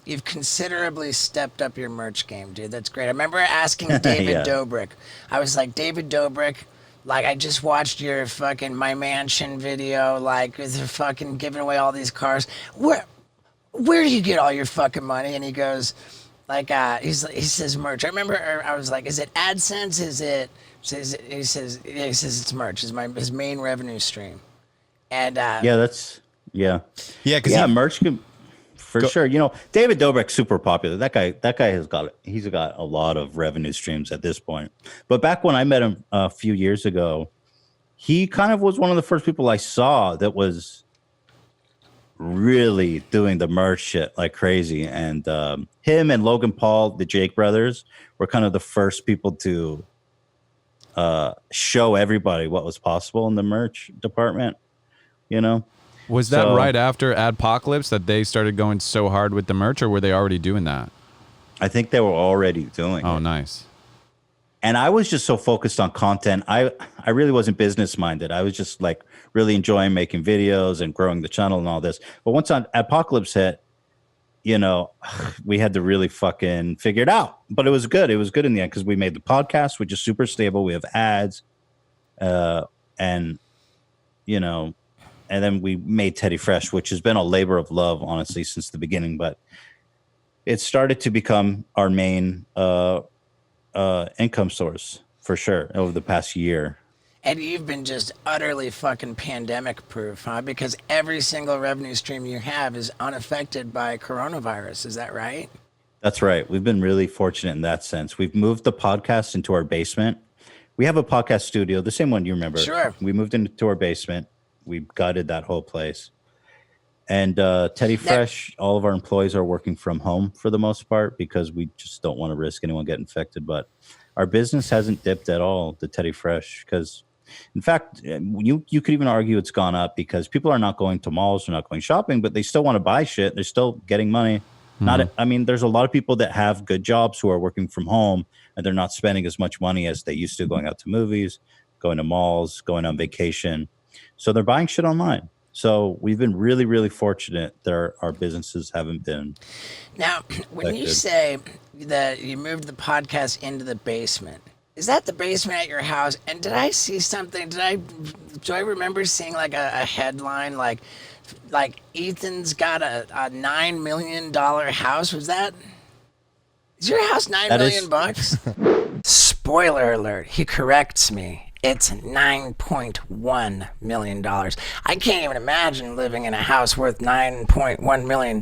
You've considerably stepped up your merch game, dude. That's great. I remember asking David Dobrik. I was like, David Dobrik, like, I just watched your fucking My Mansion video, like, they're fucking giving away all these cars. Where do you get all your fucking money? And he goes, like, he says merch. I remember I was like, is it AdSense? He says it's merch. It's his main revenue stream. And because merch can, for sure. David Dobrik's super popular. That guy he's got a lot of revenue streams at this point. But back when I met him a few years ago, he kind of was one of the first people I saw that was really doing the merch shit like crazy. And him and Logan Paul, the Jake brothers, were kind of the first people to show everybody what was possible in the merch department, you know? Was that right after Adpocalypse that they started going so hard with the merch, or were they already doing that? I think they were already doing it. Oh, nice. And I was just so focused on content. I really wasn't business minded. I was just like really enjoying making videos and growing the channel and all this. But once Adpocalypse hit, you know, we had to really fucking figure it out. But it was good. It was good in the end because we made the podcast, which is super stable. We have ads, and you know, and then we made Teddy Fresh, which has been a labor of love, honestly, since the beginning. But it started to become our main income source for sure over the past year. And you've been just utterly fucking pandemic proof, huh? Because every single revenue stream you have is unaffected by coronavirus. Is that right? That's right. We've been really fortunate in that sense. We've moved the podcast into our basement. We have a podcast studio, the same one you remember. Sure. We moved into our basement. We gutted that whole place. And Teddy Fresh, all of our employees are working from home for the most part because we just don't want to risk anyone getting infected. But our business hasn't dipped at all, the Teddy Fresh, because in fact, you could even argue it's gone up because people are not going to malls, they're not going shopping, but they still want to buy shit. They're still getting money. I mean, there's a lot of people that have good jobs who are working from home and they're not spending as much money as they used to going out to movies, going to malls, going on vacation. So they're buying shit online. So we've been really, really fortunate that our businesses haven't been. Now, when you say that you moved the podcast into the basement, is that the basement at your house? And did I see something? Do I remember seeing like a headline like Ethan's got a $9 million house? Is your house $9 million bucks? Spoiler alert, he corrects me. It's $9.1 million. I can't even imagine living in a house worth $9.1 million.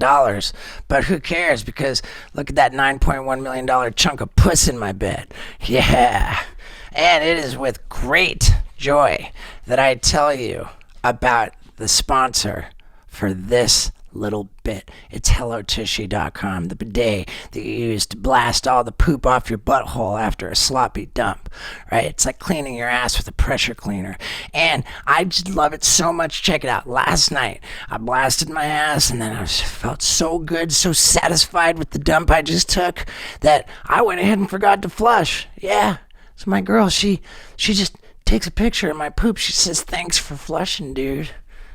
But who cares? Because look at that $9.1 million chunk of puss in my bed. Yeah. And it is with great joy that I tell you about the sponsor for this little bit. It's HelloTushy.com, the bidet that you use to blast all the poop off your butthole after a sloppy dump, right? It's like cleaning your ass with a pressure cleaner. And I just love it so much. Check it out. Last night, I blasted my ass and then I felt so good, so satisfied with the dump I just took that I went ahead and forgot to flush. Yeah. So my girl, she just takes a picture of my poop. She says, "Thanks for flushing, dude."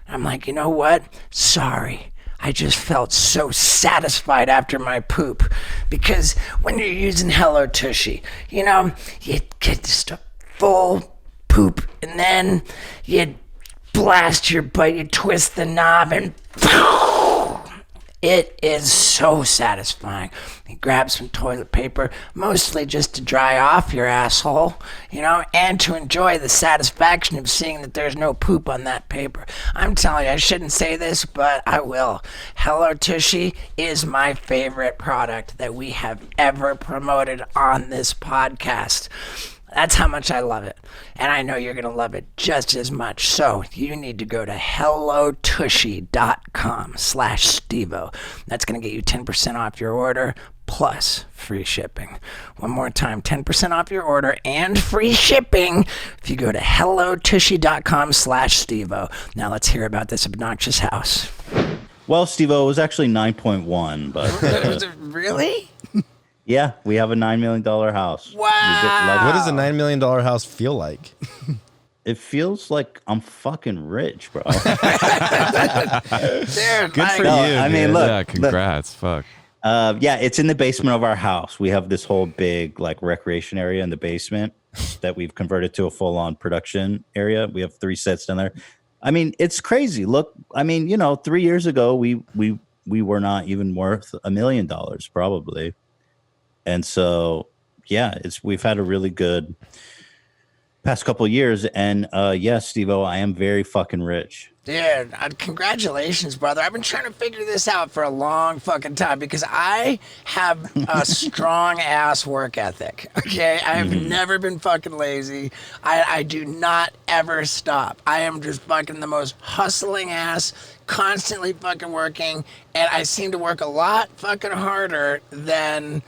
I'm like, you know what? Sorry. I just felt so satisfied after my poop because when you're using Hello Tushy, you know, you get just a full poop and then you blast your butt, you twist the knob and it is so satisfying. You grab some toilet paper, mostly just to dry off your asshole, you know, and to enjoy the satisfaction of seeing that there's no poop on that paper. I'm telling you, I shouldn't say this, but I will. Hello Tushy is my favorite product that we have ever promoted on this podcast. That's how much I love it. And I know you're going to love it just as much. So you need to go to hellotushy.com/Stevo. That's going to get you 10% off your order plus free shipping. One more time, 10% off your order and free shipping if you go to hellotushy.com/Stevo. Now let's hear about this obnoxious house. Well, Stevo, it was actually 9.1, but Really? yeah, we have a $9 million house. Wow. What does a $9 million house feel like? It feels like I'm fucking rich, bro. Dude, Good for No, you. I mean, dude. look. Yeah, congrats. Fuck. Yeah, it's in the basement of our house. We have this whole big like recreation area in the basement that we've converted to a full-on production area. We have 3 sets down there. I mean, it's crazy. Look, I mean, you know, 3 years ago we were not even worth $1 million probably. And so, yeah, we've had a really good past couple of years. And yes, Steve-O, I am very fucking rich. Dude, congratulations, brother. I've been trying to figure this out for a long fucking time because I have a strong ass work ethic. Okay, I have never been fucking lazy. I do not ever stop. I am just fucking the most hustling ass, constantly fucking working, and I seem to work a lot fucking harder than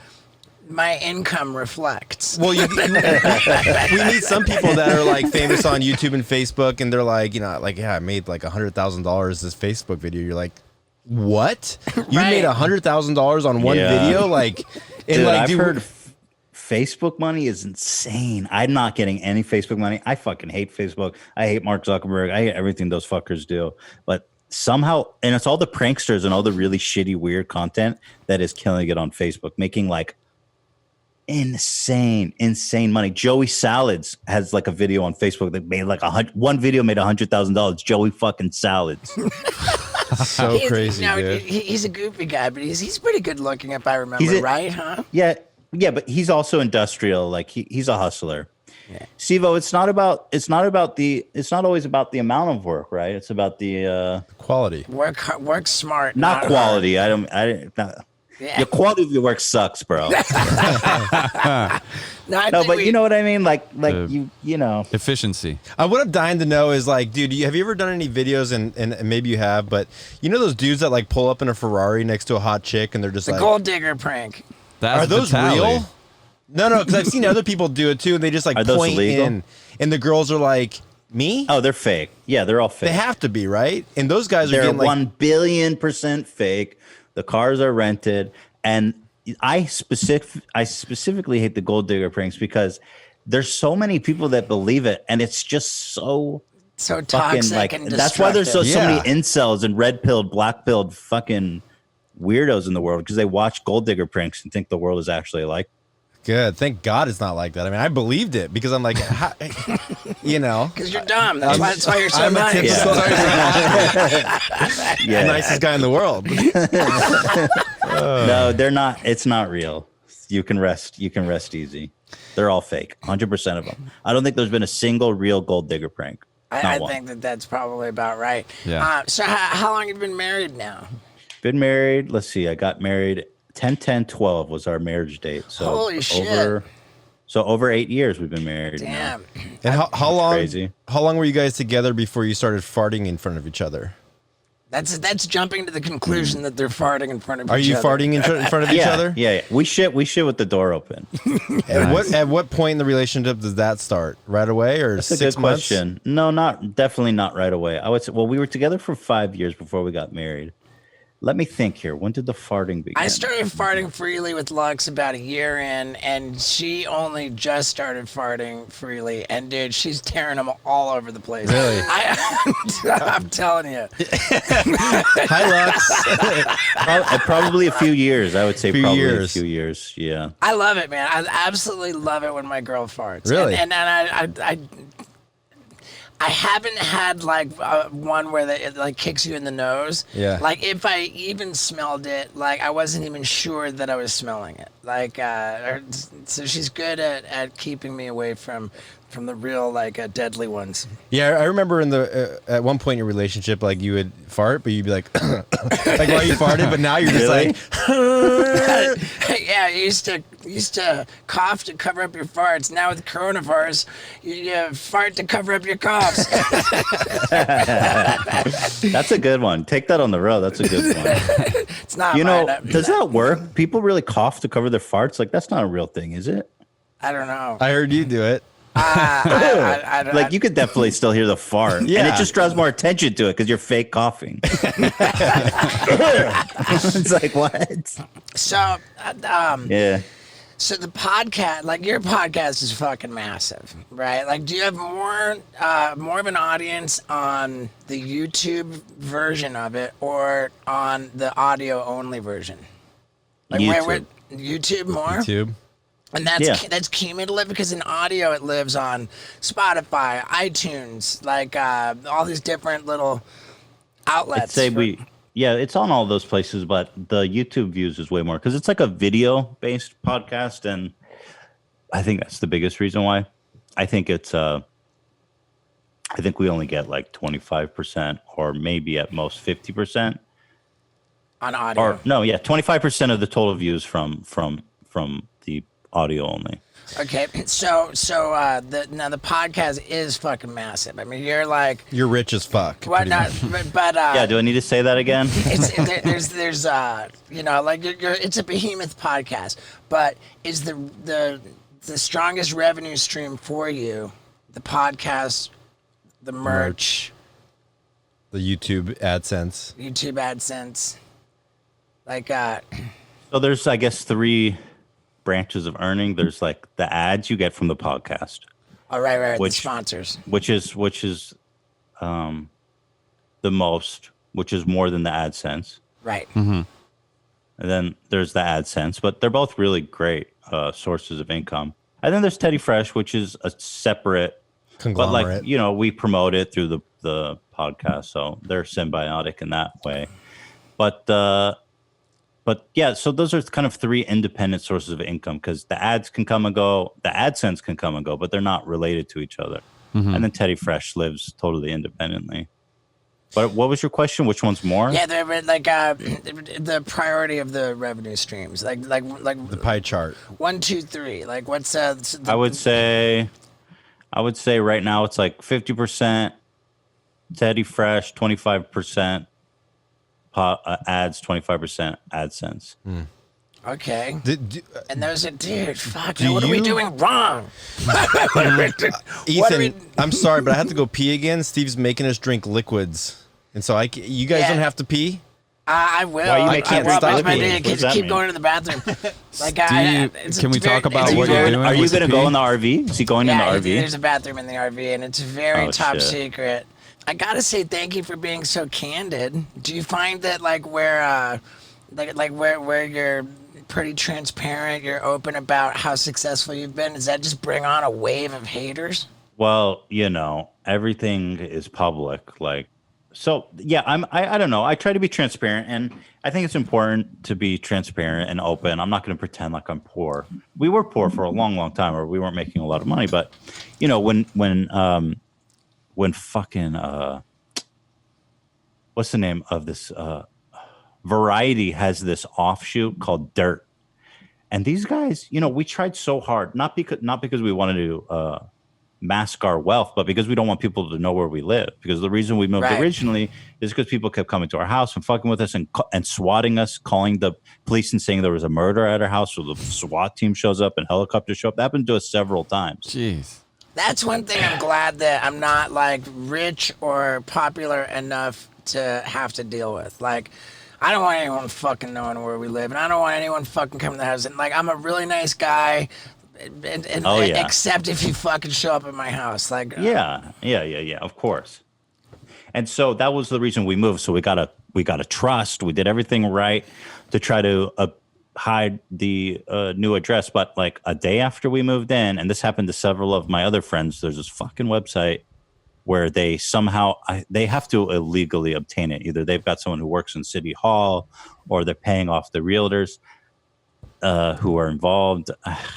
my income reflects. Well, we need some people that are like famous on YouTube and Facebook, and they're like, like, yeah, I made like $100,000 this Facebook video. You're like, what? You Right. made $100,000 on one video? Like, and Dude, like, I've heard Facebook money is insane. I'm not getting any Facebook money. I fucking hate Facebook. I hate Mark Zuckerberg. I hate everything those fuckers do. But somehow, and it's all the pranksters and all the really shitty, weird content that is killing it on Facebook, making like insane money. Joey Salads has like a video on Facebook that made like one video made $100,000. Joey fucking Salads. so crazy, dude. He's a goofy guy, but he's pretty good looking, if I remember right, huh? Yeah, but he's also industrial. Like he's a hustler. Yeah. Sivo, it's not always about the amount of work, right? It's about the quality. Work smart, not quality. Hard. Yeah. Your quality of your work sucks, bro. No, but you know what I mean? Like you know. Efficiency. What I'm dying to know is like, dude, have you ever done any videos, and maybe you have, but you know those dudes that like pull up in a Ferrari next to a hot chick and they're just the like gold digger prank. Are those real? No, because I've seen other people do it too, and they just like point in, and the girls are like, me? Oh, they're fake. Yeah, they're all fake. They have to be, right? And those guys are getting like 1,000,000,000% fake. The cars are rented, and I specifically hate the gold digger pranks because there's so many people that believe it, and it's just so toxic and that's why there's so many Yeah. incels and red pilled, black pilled fucking weirdos in the world because they watch gold digger pranks and think the world is actually like. Good. Thank God it's not like that. I mean, I believed it because I'm like, because you're dumb. That's why you're so I'm nice. The nicest guy in the world. No, they're not. It's not real. You can rest easy. They're all fake. 100% of them. I don't think there's been a single real gold digger prank. I think that's probably about right. Yeah. So how long have you been married now? Been married. Let's see. I got married 10/10/12 was our marriage date. So holy shit. Over 8 years we've been married. Damn. Now. And how long? Crazy. How long were you guys together before you started farting in front of each other? That's jumping to the conclusion that they're farting in front of each other. Are you farting in front of each other? Yeah. We shit with the door open. At what point in the relationship does that start? Right away or That's 6 a good months? question. No, definitely not right away. I would say, well, we were together for 5 years before we got married. Let me think here. When did the farting begin? I started farting freely with Lux about a year in, and she only just started farting freely. And dude, she's tearing them all over the place. Really? I'm telling you. Hi, Lux. Probably a few years. I would say probably years. a few years. Yeah. I love it, man. I absolutely love it when my girl farts. Really? And I haven't had like one where it like kicks you in the nose. Yeah. Like if I even smelled it, like I wasn't even sure that I was smelling it. Like, so she's good at keeping me away from the real like deadly ones. Yeah, I remember in the at one point in your relationship, like you would fart, but you'd be like, like while you farted, but now you're just like, Yeah, you used to cough to cover up your farts. Now with coronavirus, you fart to cover up your coughs. That's a good one. Take that on the road. That's a good one. It's not. Does that work? People really cough to cover their farts? Like that's not a real thing, is it? I don't know. I heard you do it. Like you could definitely still hear the fart, and it just draws more attention to it because you're fake coughing. It's like what? So, Yeah. So the podcast, like your podcast, is fucking massive, right? Like, do you have more of an audience on the YouTube version of it or on the audio only version? Like, YouTube. YouTube more? YouTube. And that's cumulative because in audio it lives on Spotify, iTunes, like all these different little outlets. It's on all those places, but the YouTube views is way more because it's like a video based podcast, and I think that's the biggest reason why. I think it's I think we only get like 25% or maybe at most 50% on audio. Or no, 25% of the total views from the audio only. Okay, so the podcast is fucking massive. I mean, you're like You're rich as fuck. what pretty not, much. but Yeah, do I need to say that again? there's you know, like it's a behemoth podcast, but is the strongest revenue stream for you the podcast, the merch, The YouTube AdSense. YouTube AdSense, like So there's, I guess, 3 branches of earning. There's like the ads you get from the podcast, oh right, the which sponsors, which is the most, which is more than the AdSense. right? And then there's the AdSense, but they're both really great sources of income. And then there's Teddy Fresh, which is a separate Conglomerate. But like, you know, we promote it through the podcast, so they're symbiotic in that way. But yeah, so those are kind of 3 independent sources of income because the ads can come and go, the AdSense can come and go, but they're not related to each other. And then Teddy Fresh lives totally independently. But what was your question? Which one's more? Yeah, they're like the priority of the revenue streams, like The pie chart. 1, 2, 3. Like what's I would say right now it's like 50% Teddy Fresh, 25% ads, 25% AdSense. okay. And those are, dude, fuck, Do what are we you- doing wrong? Ethan, I'm sorry, but I have to go pee again. Steve's making us drink liquids. And so you guys Yeah. don't have to pee? I will. Why you I can't will. stop My me? day, What does just that keep mean? going to the bathroom. Like, Can we talk about it's what very- you're doing? Are you with the going to go pee? in the RV? Is he going in the Yeah, RV? there's a bathroom in the RV, and it's very Oh, top shit. secret. I gotta say thank you for being so candid. Do you find that like where you're pretty transparent, you're open about how successful you've been? Does that just bring on a wave of haters? Well, you know, everything is public. Like, so yeah, I don't know. I try to be transparent, and I think it's important to be transparent and open. I'm not going to pretend like I'm poor. We were poor for a long, long time, or we weren't making a lot of money. But you know, when fucking what's the name of this? Variety has this offshoot called Dirt, and these guys, you know, we tried so hard, not because we wanted to mask our wealth, but because we don't want people to know where we live. Because the reason we moved Right. originally is because people kept coming to our house and fucking with us and swatting us, calling the police and saying there was a murder at our house. So the SWAT team shows up and helicopters show up. That happened to us several times. Jeez. That's one thing I'm glad that I'm not like rich or popular enough to have to deal with. Like, I don't want anyone fucking knowing where we live, and I don't want anyone fucking coming to the house. And like, I'm a really nice guy, and Oh, yeah. except if you fucking show up at my house. Like, Yeah, of course. And so that was the reason we moved. So we got a trust. We did everything right to try to hide the new address. But like a day after we moved in, and this happened to several of my other friends, there's this fucking website where they somehow they have to illegally obtain it. Either they've got someone who works in City Hall, or they're paying off the realtors who are involved.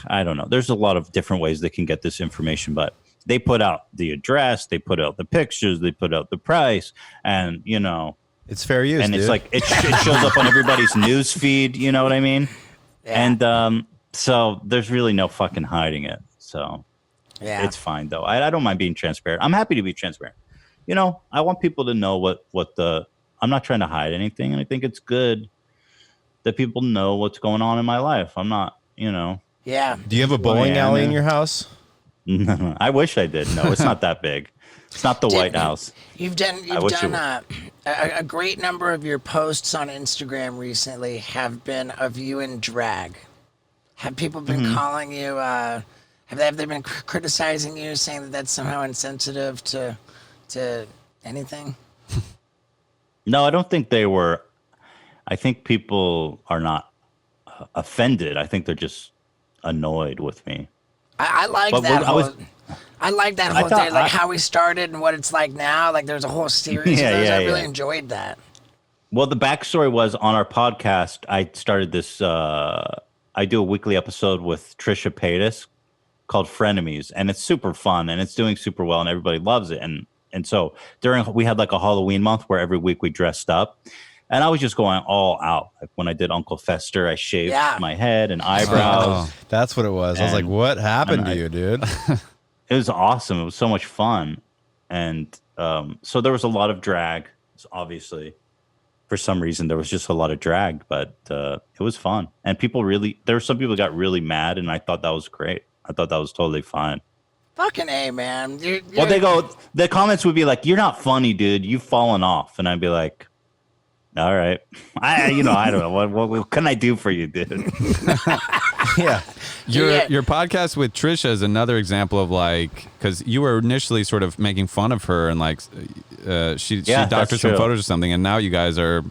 I don't know. There's a lot of different ways they can get this information, but they put out the address, they put out the pictures, they put out the price, and you know, It's fair use, and dude. it's like it shows up on everybody's news feed. You know what I mean? Yeah. And so there's really no fucking hiding it. So yeah. it's fine though. I don't mind being transparent. I'm happy to be transparent. You know, I want people to know what I'm not trying to hide anything, and I think it's good that people know what's going on in my life. I'm not, you know. Yeah. Do you have a bowling yeah, alley man. in your house? I wish I did. No, it's not that big. It's not the White House. You've done wish it a great number of your posts on Instagram recently have been of you in drag. Have people been Mm-hmm. calling you? Have they been criticizing you, saying that that's somehow insensitive to anything? No, I don't think they were. I think people are not offended. I think they're just annoyed with me. I like But that I was- I like that I whole thought thing, like I- how we started and what it's like now. Like there's a whole series Yeah, of those. yeah, I really yeah. enjoyed that. Well, the backstory was on our podcast. I started this. I do a weekly episode with Trisha Paytas called Frenemies, and it's super fun and it's doing super well, and everybody loves it. And so we had like a Halloween month where every week we dressed up. And I was just going all out. Like when I did Uncle Fester, I shaved my head and eyebrows. That's what it was. I was like, what happened to you, dude? It was awesome. It was so much fun. And so there was a lot of drag, obviously. For some reason, there was just a lot of drag, but it was fun. And there were some people that got really mad, and I thought that was great. I thought that was totally fine. Fucking A, man. Well, the comments would be like, "You're not funny, dude. You've fallen off." And I'd be like, all right. I don't know. What can I do for you, dude? Yeah. Your podcast with Trisha is another example of like, because you were initially sort of making fun of her and like she doctored some photos or something, and now you guys are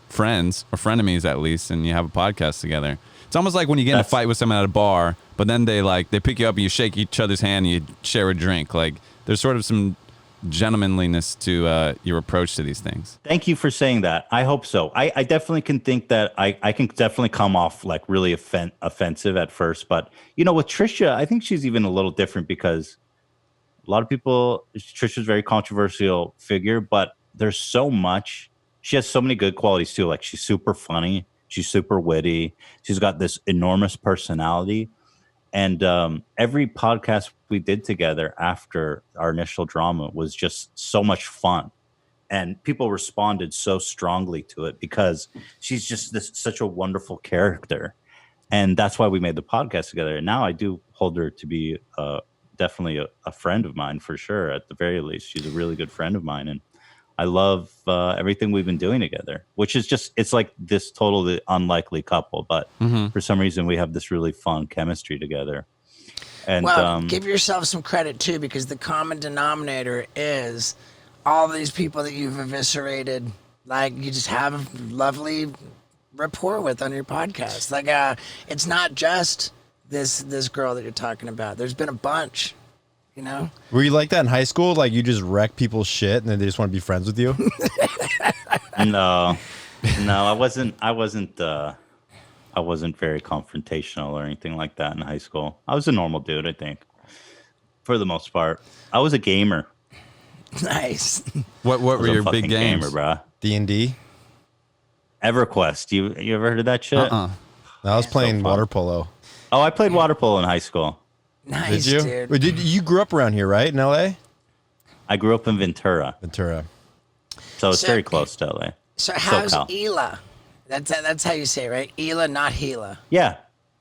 friends or frenemies at least, and you have a podcast together. It's almost like when you get in a fight with someone at a bar, but then they pick you up and you shake each other's hand and you share a drink. Like there's sort of some gentlemanliness to your approach to these things. Thank you for saying that. I hope so. I definitely can think that I can definitely come off like really offensive at first, but with Trisha, I think she's even a little different because a lot of people, Trisha's a very controversial figure, but there's so much. She has so many good qualities too. Like she's super funny. She's super witty. She's got this enormous personality. And every podcast we did together after our initial drama was just so much fun. And people responded so strongly to it because she's just such a wonderful character. And that's why we made the podcast together. And now I do hold her to be definitely a friend of mine for sure. At the very least, she's a really good friend of mine. And I love everything we've been doing together, which is it's like this totally unlikely couple. But for some reason, we have this really fun chemistry together. And give yourself some credit, too, because the common denominator is all these people that you've eviscerated, like you just have a lovely rapport with on your podcast. Like it's not just this girl that you're talking about. There's been a bunch. Were you like that in high school? Like you just wreck people's shit and then they just want to be friends with you? No, I wasn't very confrontational or anything like that in high school. I was a normal dude, I think, for the most part. I was a gamer. Nice. What were your big games? Gamer, bro. D&D? EverQuest. You ever heard of that shit? I was playing water polo. Oh, I played water polo in high school. Nice, did you? dude. Wait, you grew up around here, right? In LA? I grew up in Ventura. So it's very close to LA. So how's SoCal. Hila? That's how you say it, right? Hila, not Gila. Yeah.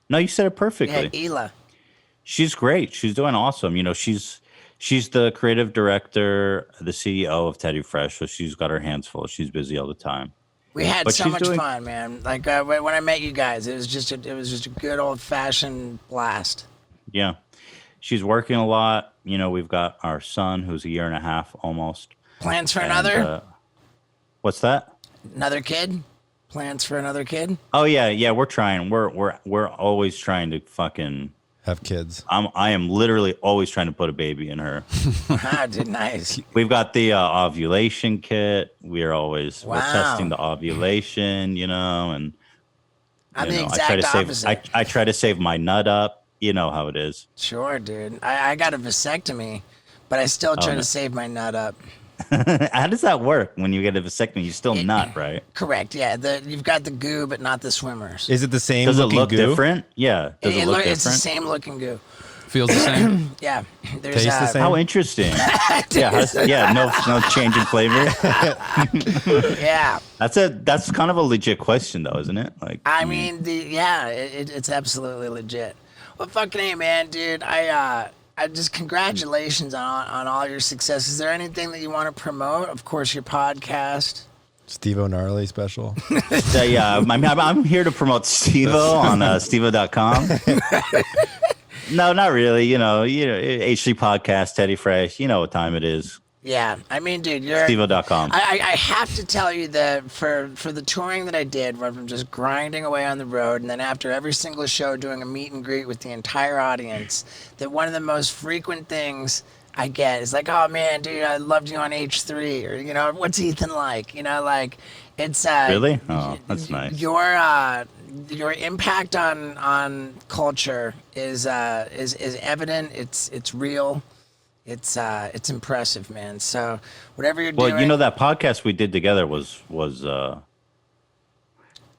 No, you said it perfectly. Yeah, Hila. She's great. She's doing awesome. She's the creative director, the CEO of Teddy Fresh, so she's got her hands full. She's busy all the time. We had so much fun, man. Like when I met you guys, it was just a good old fashioned blast. Yeah. She's working a lot. We've got our son who's a year and a half almost. Plans for another? What's that? Another kid? Plans for another kid? Oh yeah, we're trying. We're always trying to fucking have kids. I am literally always trying to put a baby in her. Dude, nice. We've got the ovulation kit. We're testing the ovulation, and I'm the exact opposite. I try to save my nut up. You know how it is. Sure, dude. I got a vasectomy, but I still try to save my nut up. How does that work? When you get a vasectomy, you still nut, right? Correct. Yeah. You've got the goo, but not the swimmers. Is it the same? Does it look goo? different? Yeah. Does it look different? It's the same looking goo. Feels the same. Yeah. Tastes the same. How interesting. No change in flavor. Yeah. That's kind of a legit question, though, isn't it? Like, I mean, it's absolutely legit. Well, fucking A, man, dude. I just congratulations on all your success. Is there anything that you want to promote? Of course, your podcast. Steve-O Gnarly special. Yeah, I'm here to promote Steve-O on Steve-O.com. No, not really. H3 Podcast, Teddy Fresh. You know what time it is. Yeah, I mean, dude, you're Steve-O.com. I have to tell you that for the touring that I did, where I'm just grinding away on the road, and then after every single show doing a meet and greet with the entire audience, that one of the most frequent things I get is like, "Oh man, dude, I loved you on H3," or "What's Ethan like?" Like it's really. Oh, that's nice. Your impact on culture is evident. It's real. It's impressive, man. So whatever you're doing. Well, that podcast we did together was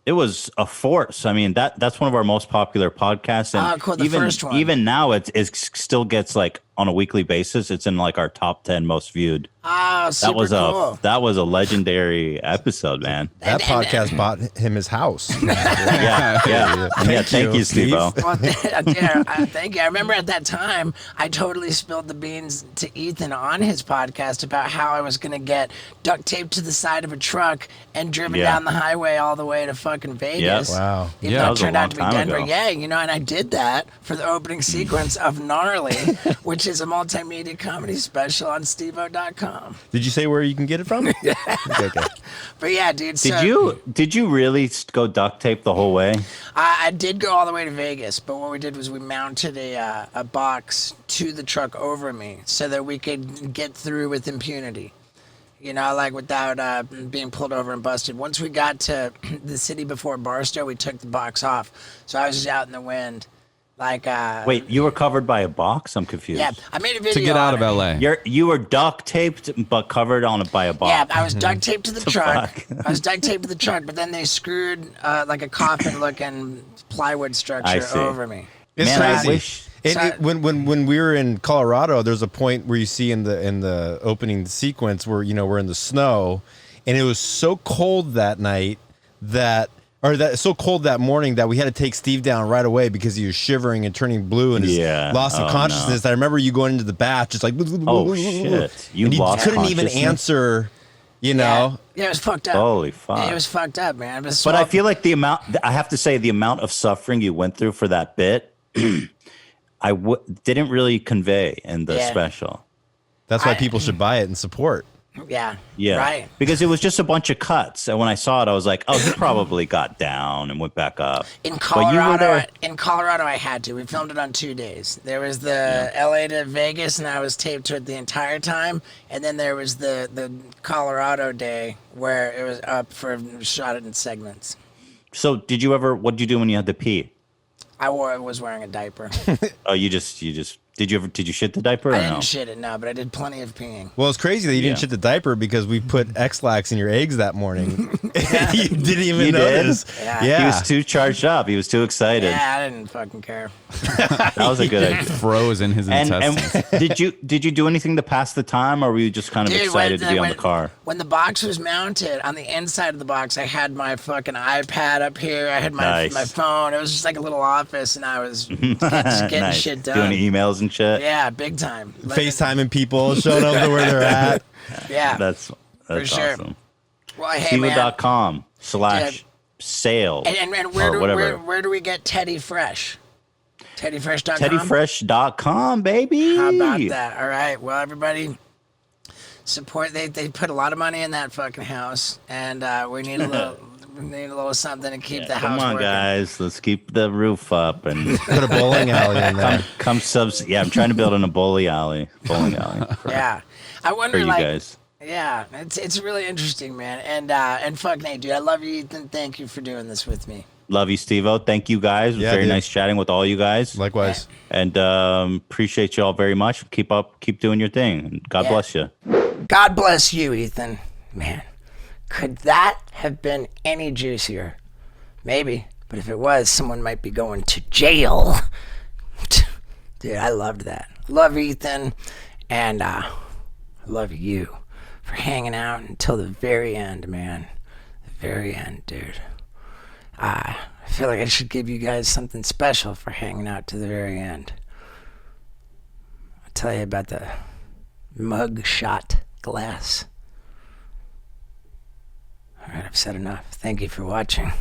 it was a force. I mean, that's one of our most popular podcasts, and cool, the first one. even now it still gets like on a weekly basis. It's in like our top 10 most viewed. Oh, super cool. That was a legendary episode, man. That podcast bought him his house. Yeah. Thank you, Steve. Well, thank you. I remember at that time, I totally spilled the beans to Ethan on his podcast about how I was going to get duct taped to the side of a truck and driven down the highway all the way to fucking Vegas. Yep. Wow. Even though it turned out to be Denver. Yeah, and I did that for the opening sequence of Gnarly, which is a multimedia comedy special on stevo.com. Did you say where you can get it from? Okay. But yeah, dude. Did you really go duct tape the whole way? I did go all the way to Vegas, but what we did was we mounted a box to the truck over me so that we could get through with impunity. Like without being pulled over and busted. Once we got to the city before Barstow, we took the box off. So I was just out in the wind. Wait, you were covered by a box? I'm confused. Yeah, I made a video to get out of it. LA. You were duct taped but covered by a box. Yeah, I was duct taped to the truck. I was duct taped to the truck, but then they screwed like a coffin-looking plywood structure over me. It's Man, I crazy. wish. When we were in Colorado, there's a point where you see in the opening sequence where we're in the snow, and it was so cold that night so cold that morning that we had to take Steve down right away because he was shivering and turning blue and lost of consciousness. No. I remember you going into the bath just like, oh shit, you lost couldn't even answer. Yeah, it was fucked up. Holy fuck, it was fucked up, man. But I feel like the amount of suffering you went through for that bit, didn't really convey in the special. That's why people should buy it and support. Yeah, right. Because it was just a bunch of cuts, and when I saw it, I was like, "Oh, he probably got down and went back up." In Colorado, I had to. We filmed it on 2 days. There was the LA to Vegas, and I was taped to it the entire time. And then there was the Colorado day where it was up for shot it in segments. So, what did you do when you had to pee? I was wearing a diaper. Oh, you just. Did you shit the diaper? I didn't shit it, no, but I did plenty of peeing. Well, it's crazy that you didn't shit the diaper because we put X-Lax in your eggs that morning. You didn't even notice. Yeah. He was too charged up. He was too excited. Yeah, I didn't fucking care. That was a good idea. Froze in his intestines. And did you do anything to pass the time, or were you just kind of excited to be on the car? When the box was mounted, on the inside of the box, I had my fucking iPad up here. I had my phone. It was just like a little office, and I was just getting shit done. Doing emails and shit. Yeah, big time. FaceTiming people, showing them to where they're at. Yeah, that's for sure. Awesome. Well, hey, man. Stevo.com/sales. And where do we get Teddy Fresh? TeddyFresh.com? TeddyFresh.com, baby. How about that? All right. Well, everybody, support. They put a lot of money in that fucking house, and we need a little. We need a little something to keep the house working. Come on, guys. Let's keep the roof up and put a bowling alley in there. I'm trying to build in a bowling alley. Yeah. I wonder, for you guys. Yeah, it's really interesting, man. And fuck Nate, dude. I love you, Ethan. Thank you for doing this with me. Love you, Steve-O. Thank you, guys. It was very nice chatting with all you guys. Likewise. And appreciate you all very much. Keep doing your thing. God bless you. God bless you, Ethan. Man. Could that have been any juicier? Maybe, but if it was, someone might be going to jail. Dude, I loved that. Love Ethan, and I love you for hanging out until the very end, man. The very end, dude. I feel like I should give you guys something special for hanging out to the very end. I'll tell you about the mug shot glass. All right, I've said enough. Thank you for watching.